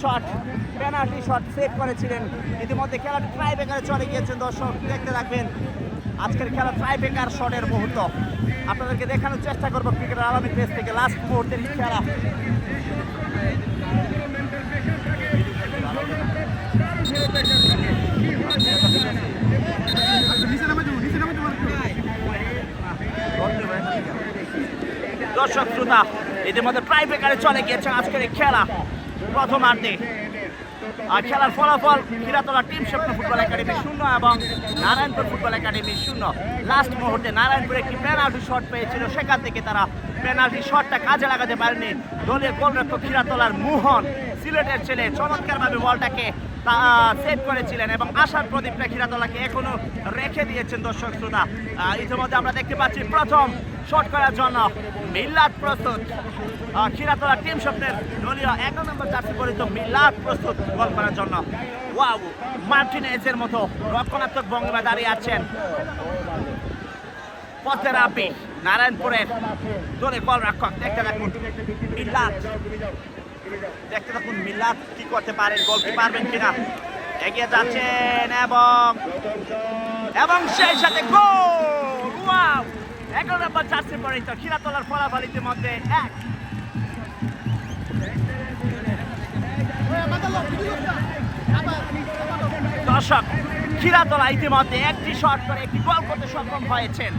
Speaker 2: শট সেভ করেছিলেন। ইতিমধ্যে খেলা ট্রাই ভেকারে চলে গিয়েছেন। দর্শক দেখতে থাকবেন আজকের খেলা ট্রাই ভেকার শটের মুহূর্ত আপনাদেরকে দেখানোর চেষ্টা করবো ক্রিকেটের আলামী পেজ থেকে লাস্ট মুহূর্তের খেলা। দর্শক শ্রোতা ইতিমধ্যে ট্রাই ব্রেকারে চলে গিয়েছে আজকের এই খেলা প্রথমার্ধে। আর খেলার ফলাফল খিরাতলা টিম স্বপ্ন ফুটবল একাডেমি 0 এবং নারায়ণপুর ফুটবল একাডেমি 0। লাস্ট মুহূর্তে নারায়ণপুর একটি পেনাল্টি শট পেয়েছিল, সেখান থেকে তারা পেনাল্টি শটটা কাজে লাগাতে পারেনি। দলের গোলরক্ষক খিরাতলার মোহন সিলেটের ছেলে চমৎকারভাবে বলটাকে সেভ করেছিলেন এবং আশার প্রদীপটা খিরাতলাকে এখনো রেখে দিয়েছেন। দর্শক শ্রোতা ইতিমধ্যে আমরা দেখতে পাচ্ছি প্রথম শট করার জন্য মিল্লাত প্রস্তুত। খিরাতলা টিম স্বপ্নের দলীয় 11 নম্বর জার্সি পরিহিত মিল্লাত প্রস্তুত গোল করার জন্য। ওয়াও, মার্টিনেজের মতো রক্ষণাত্মক ভঙ্গিমা দাঁড়িয়ে আছেন পথের আপি নারায়ণপুরের দলের গোলরক্ষক। দেখতে থাকুন মিল্লাত, দেখতে থাকুন মিল্লাত কি করতে পারেন, গোল কি পারবেন কিনা। এগিয়ে যাচ্ছেন এবং সেই সাথে গোল। ওয়াও, 11 নম্বর জার্সি পরিহিত খিরাতলার ফলাফল ইতিমধ্যে 1। দর্শক খিরাতলা ইতিমধ্যে একটি শট করে একটি গোল করতে সক্ষম হয়েছেন।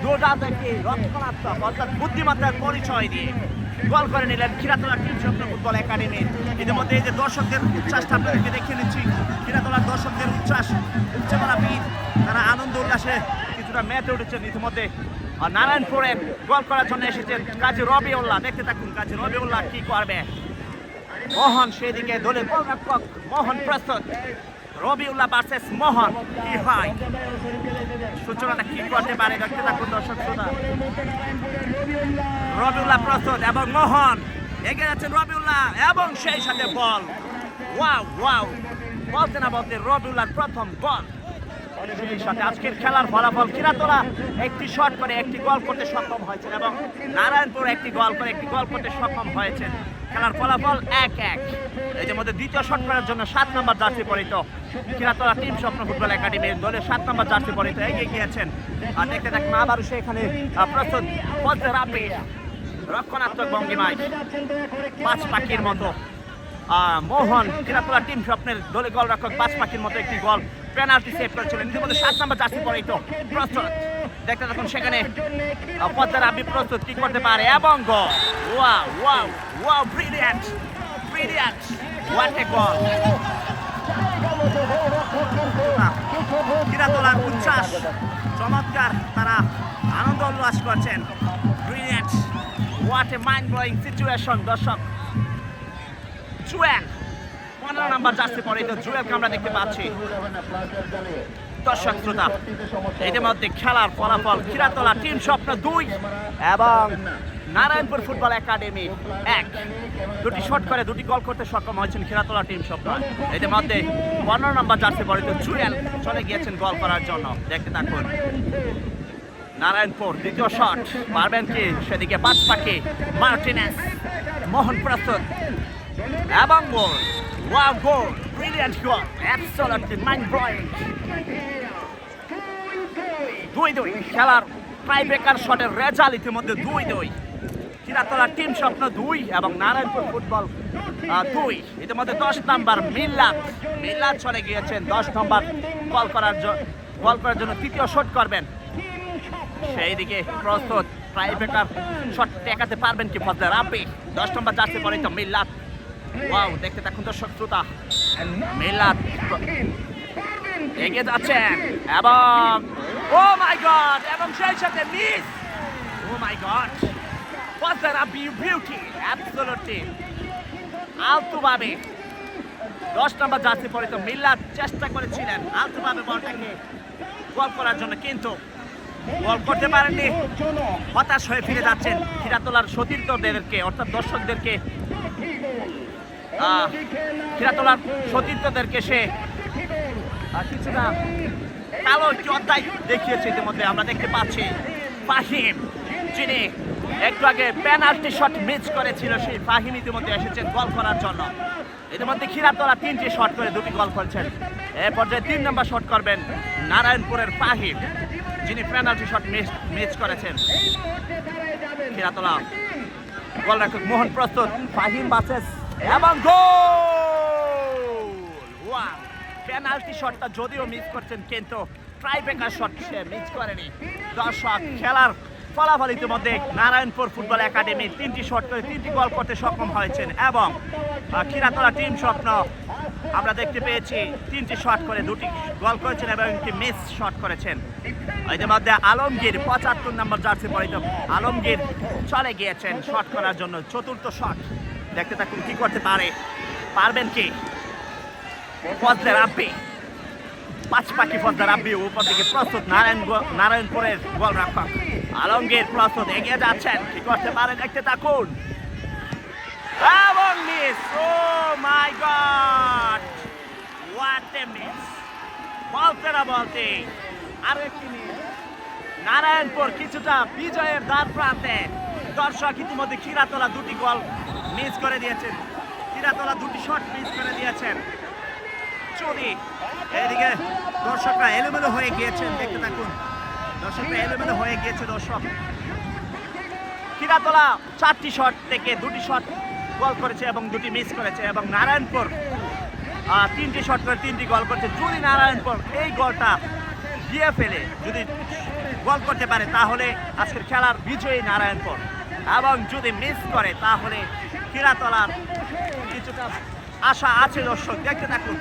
Speaker 2: দুর্দান্ত একটি রক্ষণাত্মক অর্থাৎ বুদ্ধিমত্তার পরিচয় দিয়ে গোল করে নিলেন খিরাতলা টিম স্বপ্ন ফুটবল একাডেমি। ইতিমধ্যে এই যে দর্শকদের উচ্ছ্বাসটা আপনাদেরকে দেখিয়ে নিচ্ছি, খিরাতলার দর্শকদের উচ্ছ্বাস উচ্চমারা বীর, তারা আনন্দ উল্লাসে কিছুটা মেতে উঠেছেন। ইতিমধ্যে নারায়ণপুরের গোল করার জন্য এসেছেন কাজী রবিউল্লাহ। দেখতে থাকুন কাজী রবিউল্লাহ কি করবে। মোহন সেদিকে দলের গোলরক্ষক মোহন প্রস্তুত। রবিউল্লাহ ভার্সেস মোহন, কি হয় সূচনাটা কি করতে পারে দেখতে থাকুন দর্শক শ্রোতা। রবিউল্লাহ প্রস্তুত এবং মোহন এগিয়ে যাচ্ছেন রবিউল্লাহ এবং সেই সাথে বল। ওয়াও ওয়াও, বলতে না বলতে রবিউল্লাহর প্রথম গোল। সেই সাথে আজকের খেলার ফলাফল খিরাতলা একটি শট করে একটি গোল করতে সক্ষম হয়েছেন এবং নারায়ণপুর একটি গোল করে একটি গোল করতে সক্ষম হয়েছেন। খেলার ফলাফল 1-1। এর মধ্যে দ্বিতীয় শট করার জন্য 7 নম্বর জার্সি পরিহিত খিরাতলা টিম স্বপ্ন ফুটবল একাডেমির দলের 7 নম্বর জার্সি পরিহিত এগিয়ে গিয়েছেন। আর দেখতে দেখুন আবারও সেখানে প্রস্তুত পথের আপি রক্ষণাত্মক ভঙ্গিমায় 5 পাখির মতো মোহন খিরাতলা টিম স্বপ্নের দলে গোলরক্ষক 5 পাখির মতো একটি গোল পেনাল্টি সেভ করেছিলেন। ইতিমধ্যে 7 নম্বর জার্সি পরিহিত প্রস্তুত। দেখতে দেখুন সেখানে পথের আপি প্রস্তুত কি করতে পারে এবং goal. Wow wow wow, brilliant brilliant, what a goal. খিরাতলার উচ্ছ্বাস চমৎকার, তারা আনন্দ উল্লাস করছেন। Brilliant, what a mind blowing situation. দর্শক জুয়েল 15 নম্বর জার্সি পরিহিত জুয়েলকে আমরা দেখতে পাচ্ছি। দর্শক শ্রোতা ইতিমধ্যে খেলার ফলাফল খিরাতলা টিম স্বপ্ন 2 এবং নারায়ণপুর ফুটবল একাডেমি 1। দুটি শট করে দুটি গোল করতে সক্ষম হয়েছেন খিরাতলা টিম স্বপ্ন। ইতিমধ্যে 15 নম্বর জার্সি পরিহিত জুয়েল চলে গিয়েছেন গোল করার জন্য। দেখতে থাকুন নারায়ণপুর দ্বিতীয় শট পারবেন কি, সেদিকে 5 পাখি মার্টিনেস মোহন প্রস্তুত এবং গোল। ওয়াও, গোল, ব্রিলিয়ান্ট গোল, অ্যাবসলিউটলি মাইন্ড ব্লোয়িং। 2-2 খেলার ট্রাই ব্রেকার শটের রেজাল্ট ইতিমধ্যে 2-2। খিরাতলা টিম স্বপ্ন 2 এবং নারায়ণপুর ফুটবল 2। ইতিমধ্যে 10 নম্বর মিল্লাত চলে গিয়েছেন 10 নম্বর গোল করার জন্য তৃতীয় শট করবেন। সেই দিকে প্রস্তুত ট্রাই ব্রেকার শট টেকাতে পারবেন কি ফজলের আপি 10 নম্বর জার্সি পরিহিত মিল্লাত। ওয়াও, দেখতে থাকুন দর্শক শ্রোতা মিল্লাত এগিয়ে যাচ্ছেন এবং ও মাই গড, এবং সেই সাথে miss. Oh my god, ফজলের Api beauty, absolutely আলতুভাবে 10 number jersey পরিহিত মিল্লাত চেষ্টা করেছিলেন আলতুভাবে বলটাকে গোল করার জন্য, কিন্তু গোল করতে পারেননি। হতাশ হয়ে ফিরে যাচ্ছেন খিরাতলার সতীর্থদেরকে অর্থাৎ দর্শকদেরকে, খিরাতলার সতীর্থদেরকে সে কিছুটা কালো একটি অধ্যায় দেখিয়েছে। ইতিমধ্যে আমরা দেখতে পাচ্ছি ফাহিম যিনি একটু আগে পেনাল্টি শট মিস করেছিল, সেই ফাহিম ইতিমধ্যে এসেছেন গোল করার জন্য। ইতিমধ্যে খিরাতলা 3টি শট করে 2টি গোল করেছেন। এ পর্যায়ে 3 নম্বর শট করবেন নারায়ণপুরের ফাহিম, যিনি পেনাল্টি শট মিস করেছেন। খিরাতলা গোলরক্ষক মোহন প্রস্তুত, ফাহিম বাসেস এবং গোল! ওয়াও! পেনাল্টি শটটা যদিও মিস করছেন, কিন্তু ট্রাইব্রেকার শট সে মিস করেনি। দর্শক, খেলার ফলাফল ইতিমধ্যে নারায়ণপুর ফুটবল একাডেমি 3টি শট করে 3টি গোল করতে সক্ষম হয়েছেন এবং খিরাতলা টিম স্বপ্ন আমরা দেখতে পেয়েছি 3টি শট করে 2টি গোল করেছেন এবং একটি মিস শট করেছেন। ইতিমধ্যে আলমগীর 75 নম্বর জার্সি পরিহিত আলমগীর চলে গিয়েছেন শট করার জন্য, চতুর্থ শট। দেখতে থাকুন কি করতে পারবেন কি ফজলে রাব্বি, পাঁচপাখি ফজলে রাব্বি উপর দিকে প্রস্তুত। নারায়ণপুরের গোলরক্ষক আলমগীর প্রস্তুত, এগিয়ে যাচ্ছেন, কি করতে পারে দেখতে থাকুন এবং miss. Oh my god, what a miss! বলতে না বলতে আরো একটি মিস। নারায়ণপুর কিছুটা বিজয়ের দ্বার প্রান্তে। দর্শক, ইতিমধ্যে খিরাতলা 2টি গোল মিস করে দিয়েছেন, খিরাতলা 2টি শট মিস করে দিয়েছেন। চুরি এদিকে দর্শকরা এলোমেলো হয়ে গিয়েছেন, দেখতে থাকুন, দর্শকরা এলোমেলো হয়ে গিয়েছে। দর্শক, খিরাতলা 4টি শট থেকে 2টি শট গোল করেছে এবং 2টি মিস করেছে এবং নারায়ণপুর 3টি শট করে 3টি গোল করেছে। যদি নারায়ণপুর এই গোলটা দিয়ে ফেলে, যদি গোল করতে পারে, তাহলে আজকের খেলার বিজয়ী নারায়ণপুর, এবং যদি মিস করে তাহলে খিরাতলার কিছুটা আশা আছে। দর্শক, দেখতে থাকুন,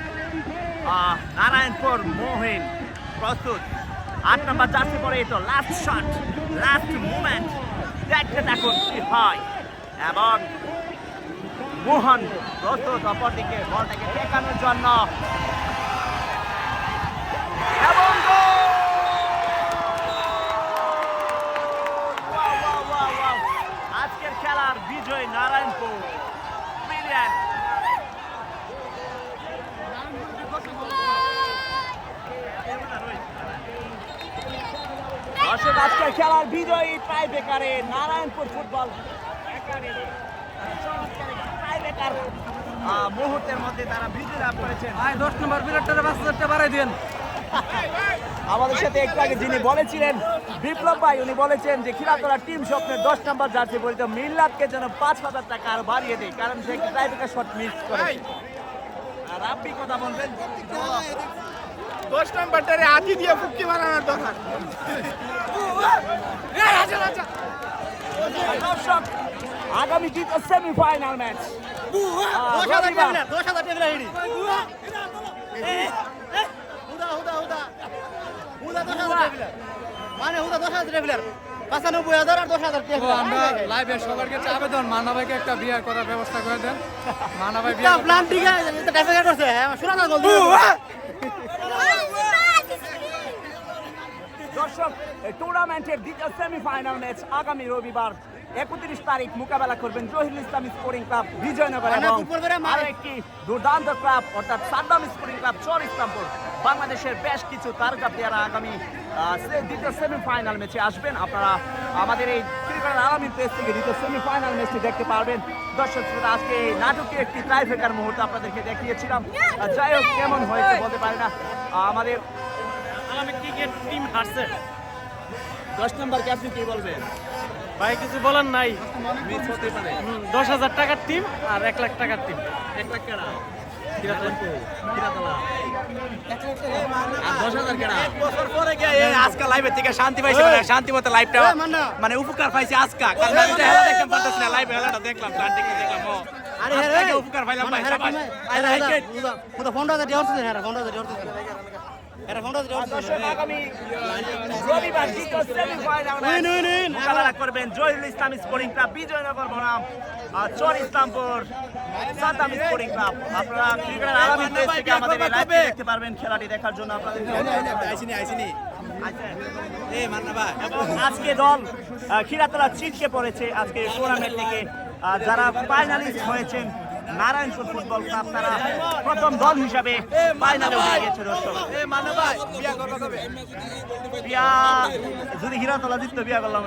Speaker 2: নারায়ণপুর মোহিন প্রস্তুত, 8 নম্বর জার্সি পরে তো লাস্ট শট, লাস্ট মুভমেন্ট, দেখতে থাকুন কি হয়। এবং মোহন প্রস্তুত অপরদিকে বলটাকে ঠেকানোর জন্য এবং আজকের খেলার বিজয় নারায়ণপুর। ব্রিলিয়ান্ট! দর্শক, আজকের খেলার বিজয়ী টাইব্রেকারে নারায়ণপুর ফুটবল একাডেমি টাইব্রেকার মুহূর্তের মধ্যে তারা বিজয় লাভ করেছেন।
Speaker 3: 10 নম্বর বিরাটটারে 5,000 বাড়াই দেন।
Speaker 2: আমাদের সাথে একটু আগে যিনি বলেছিলেন বিপ্লব ভাই, উনি বলেছেন যে খিরাতলা টিম স্বপ্নের 10 নম্বর জার্সি পরিহিত মিল্লাতকে যেন 5,000 টাকা আর বাড়িয়ে দেয়, কারণ সে একটি টাইব্রেকার শট মিস করে। আর আপনি কথা বলবেন,
Speaker 3: 10 নম্বরটারে আদি দিয়ে ফুকি মারানোর দরকার।
Speaker 2: দর্শক, আগামী দ্বিতীয় সেমিফাইনাল ম্যাচ
Speaker 3: 10,000 টাকা হিড়ি। মানে 10,000 টাকা 95,000 আর 10,000 টাকা। আমরা লাইভে সবার কাছে আবেদন, মানা ভাইকে একটা বিয়ে করার ব্যবস্থা করে দেন। মানা ভাই বিয়ে প্ল্যান ঠিক আছে, এটা টাকা করছে, শোনা না বল।
Speaker 2: দর্শক, এই টুর্নামেন্টের দ্বিতীয় সেমিফাইনাল ম্যাচ আগামী রবিবার 31 তারিখ মোকাবেলা করবেন জহিরুল ইসলাম স্পোর্টিং ক্লাব বিজয়নগর এবং আরো একটি দুর্দান্ত ক্লাব অর্থাৎ সাদ্দাম স্পোর্টিং ক্লাব চর ইসলামপুর। বাংলাদেশের বেশ কিছু তারকা প্লেয়াররা আগামী দ্বিতীয় সেমিফাইনাল ম্যাচে আসবেন। আপনারা আমাদের এই ক্রিকেট আলামিন পেজ থেকে দ্বিতীয় সেমিফাইনাল ম্যাচটি দেখতে পারবেন। দর্শক শ্রোতা, আজকে এই নাটকীয় একটি টাইব্রেকার মুহূর্ত আপনাদেরকে দেখিয়েছিলাম। যাই হোক, কেমন হয়েছে বলতে পারি না। আমাদের আলামিন ক্রিকেট টিম হারছে। 10 নম্বর ক্যাপ্টেন কি বলবেন?
Speaker 3: ভাই কিছু বলার নাই,
Speaker 2: মিস হতে পারে।
Speaker 3: 10,000 টাকার টিম আর 1 লাখ টাকার টিম।
Speaker 2: 1 লাখ টাকা খিরাতলা আর 10,000 টাকা বছর পরে গিয়ে আজকে লাইভে থেকে শান্তি পাইছি, মানে শান্তি মতো লাইভটা মানে উপকার পাইছি আজকে। কারণ আমি তো হেলা দেখতে পারতেছি না, লাইভে হেলাটা দেখলাম, শান্তিকে দেখলাম। আরে আজকে উপকার পাইলাম ভাই, সবাই আরে হাইকেট
Speaker 3: পুরো ফোনটা দিয়ে হচ্ছে না, ফোনটা দিয়ে হচ্ছে না।
Speaker 2: আগামী রবিবার দ্বিতীয় সেমিফাইনাল মোকাবেলা করবেন জহিরুল ইসলাম স্পোর্টিং ক্লাব বিজয়নগর বনাম চর ইসলামপুর সাদ্দাম স্পোর্টিং ক্লাব। আপনারা ক্রিকেটের আলামিন পেজ থেকে আমাদের এই লাইভটি দেখতে পারবেন। খেলাটি দেখার জন্য আপনাদের আজকে দল খিরাতলা ছিটকে পড়েছে আজকে টুর্নামেন্ট থেকে। যারা ফাইনালিস্ট হয়েছেন নারায়ণপুর ফুটবল ক্লাব তারা প্রথম দল হিসাবে ফাইনালে উঠে গিয়েছে দর্শক। বিয়া যদি হীরাতলা জিততো বিয়া করলাম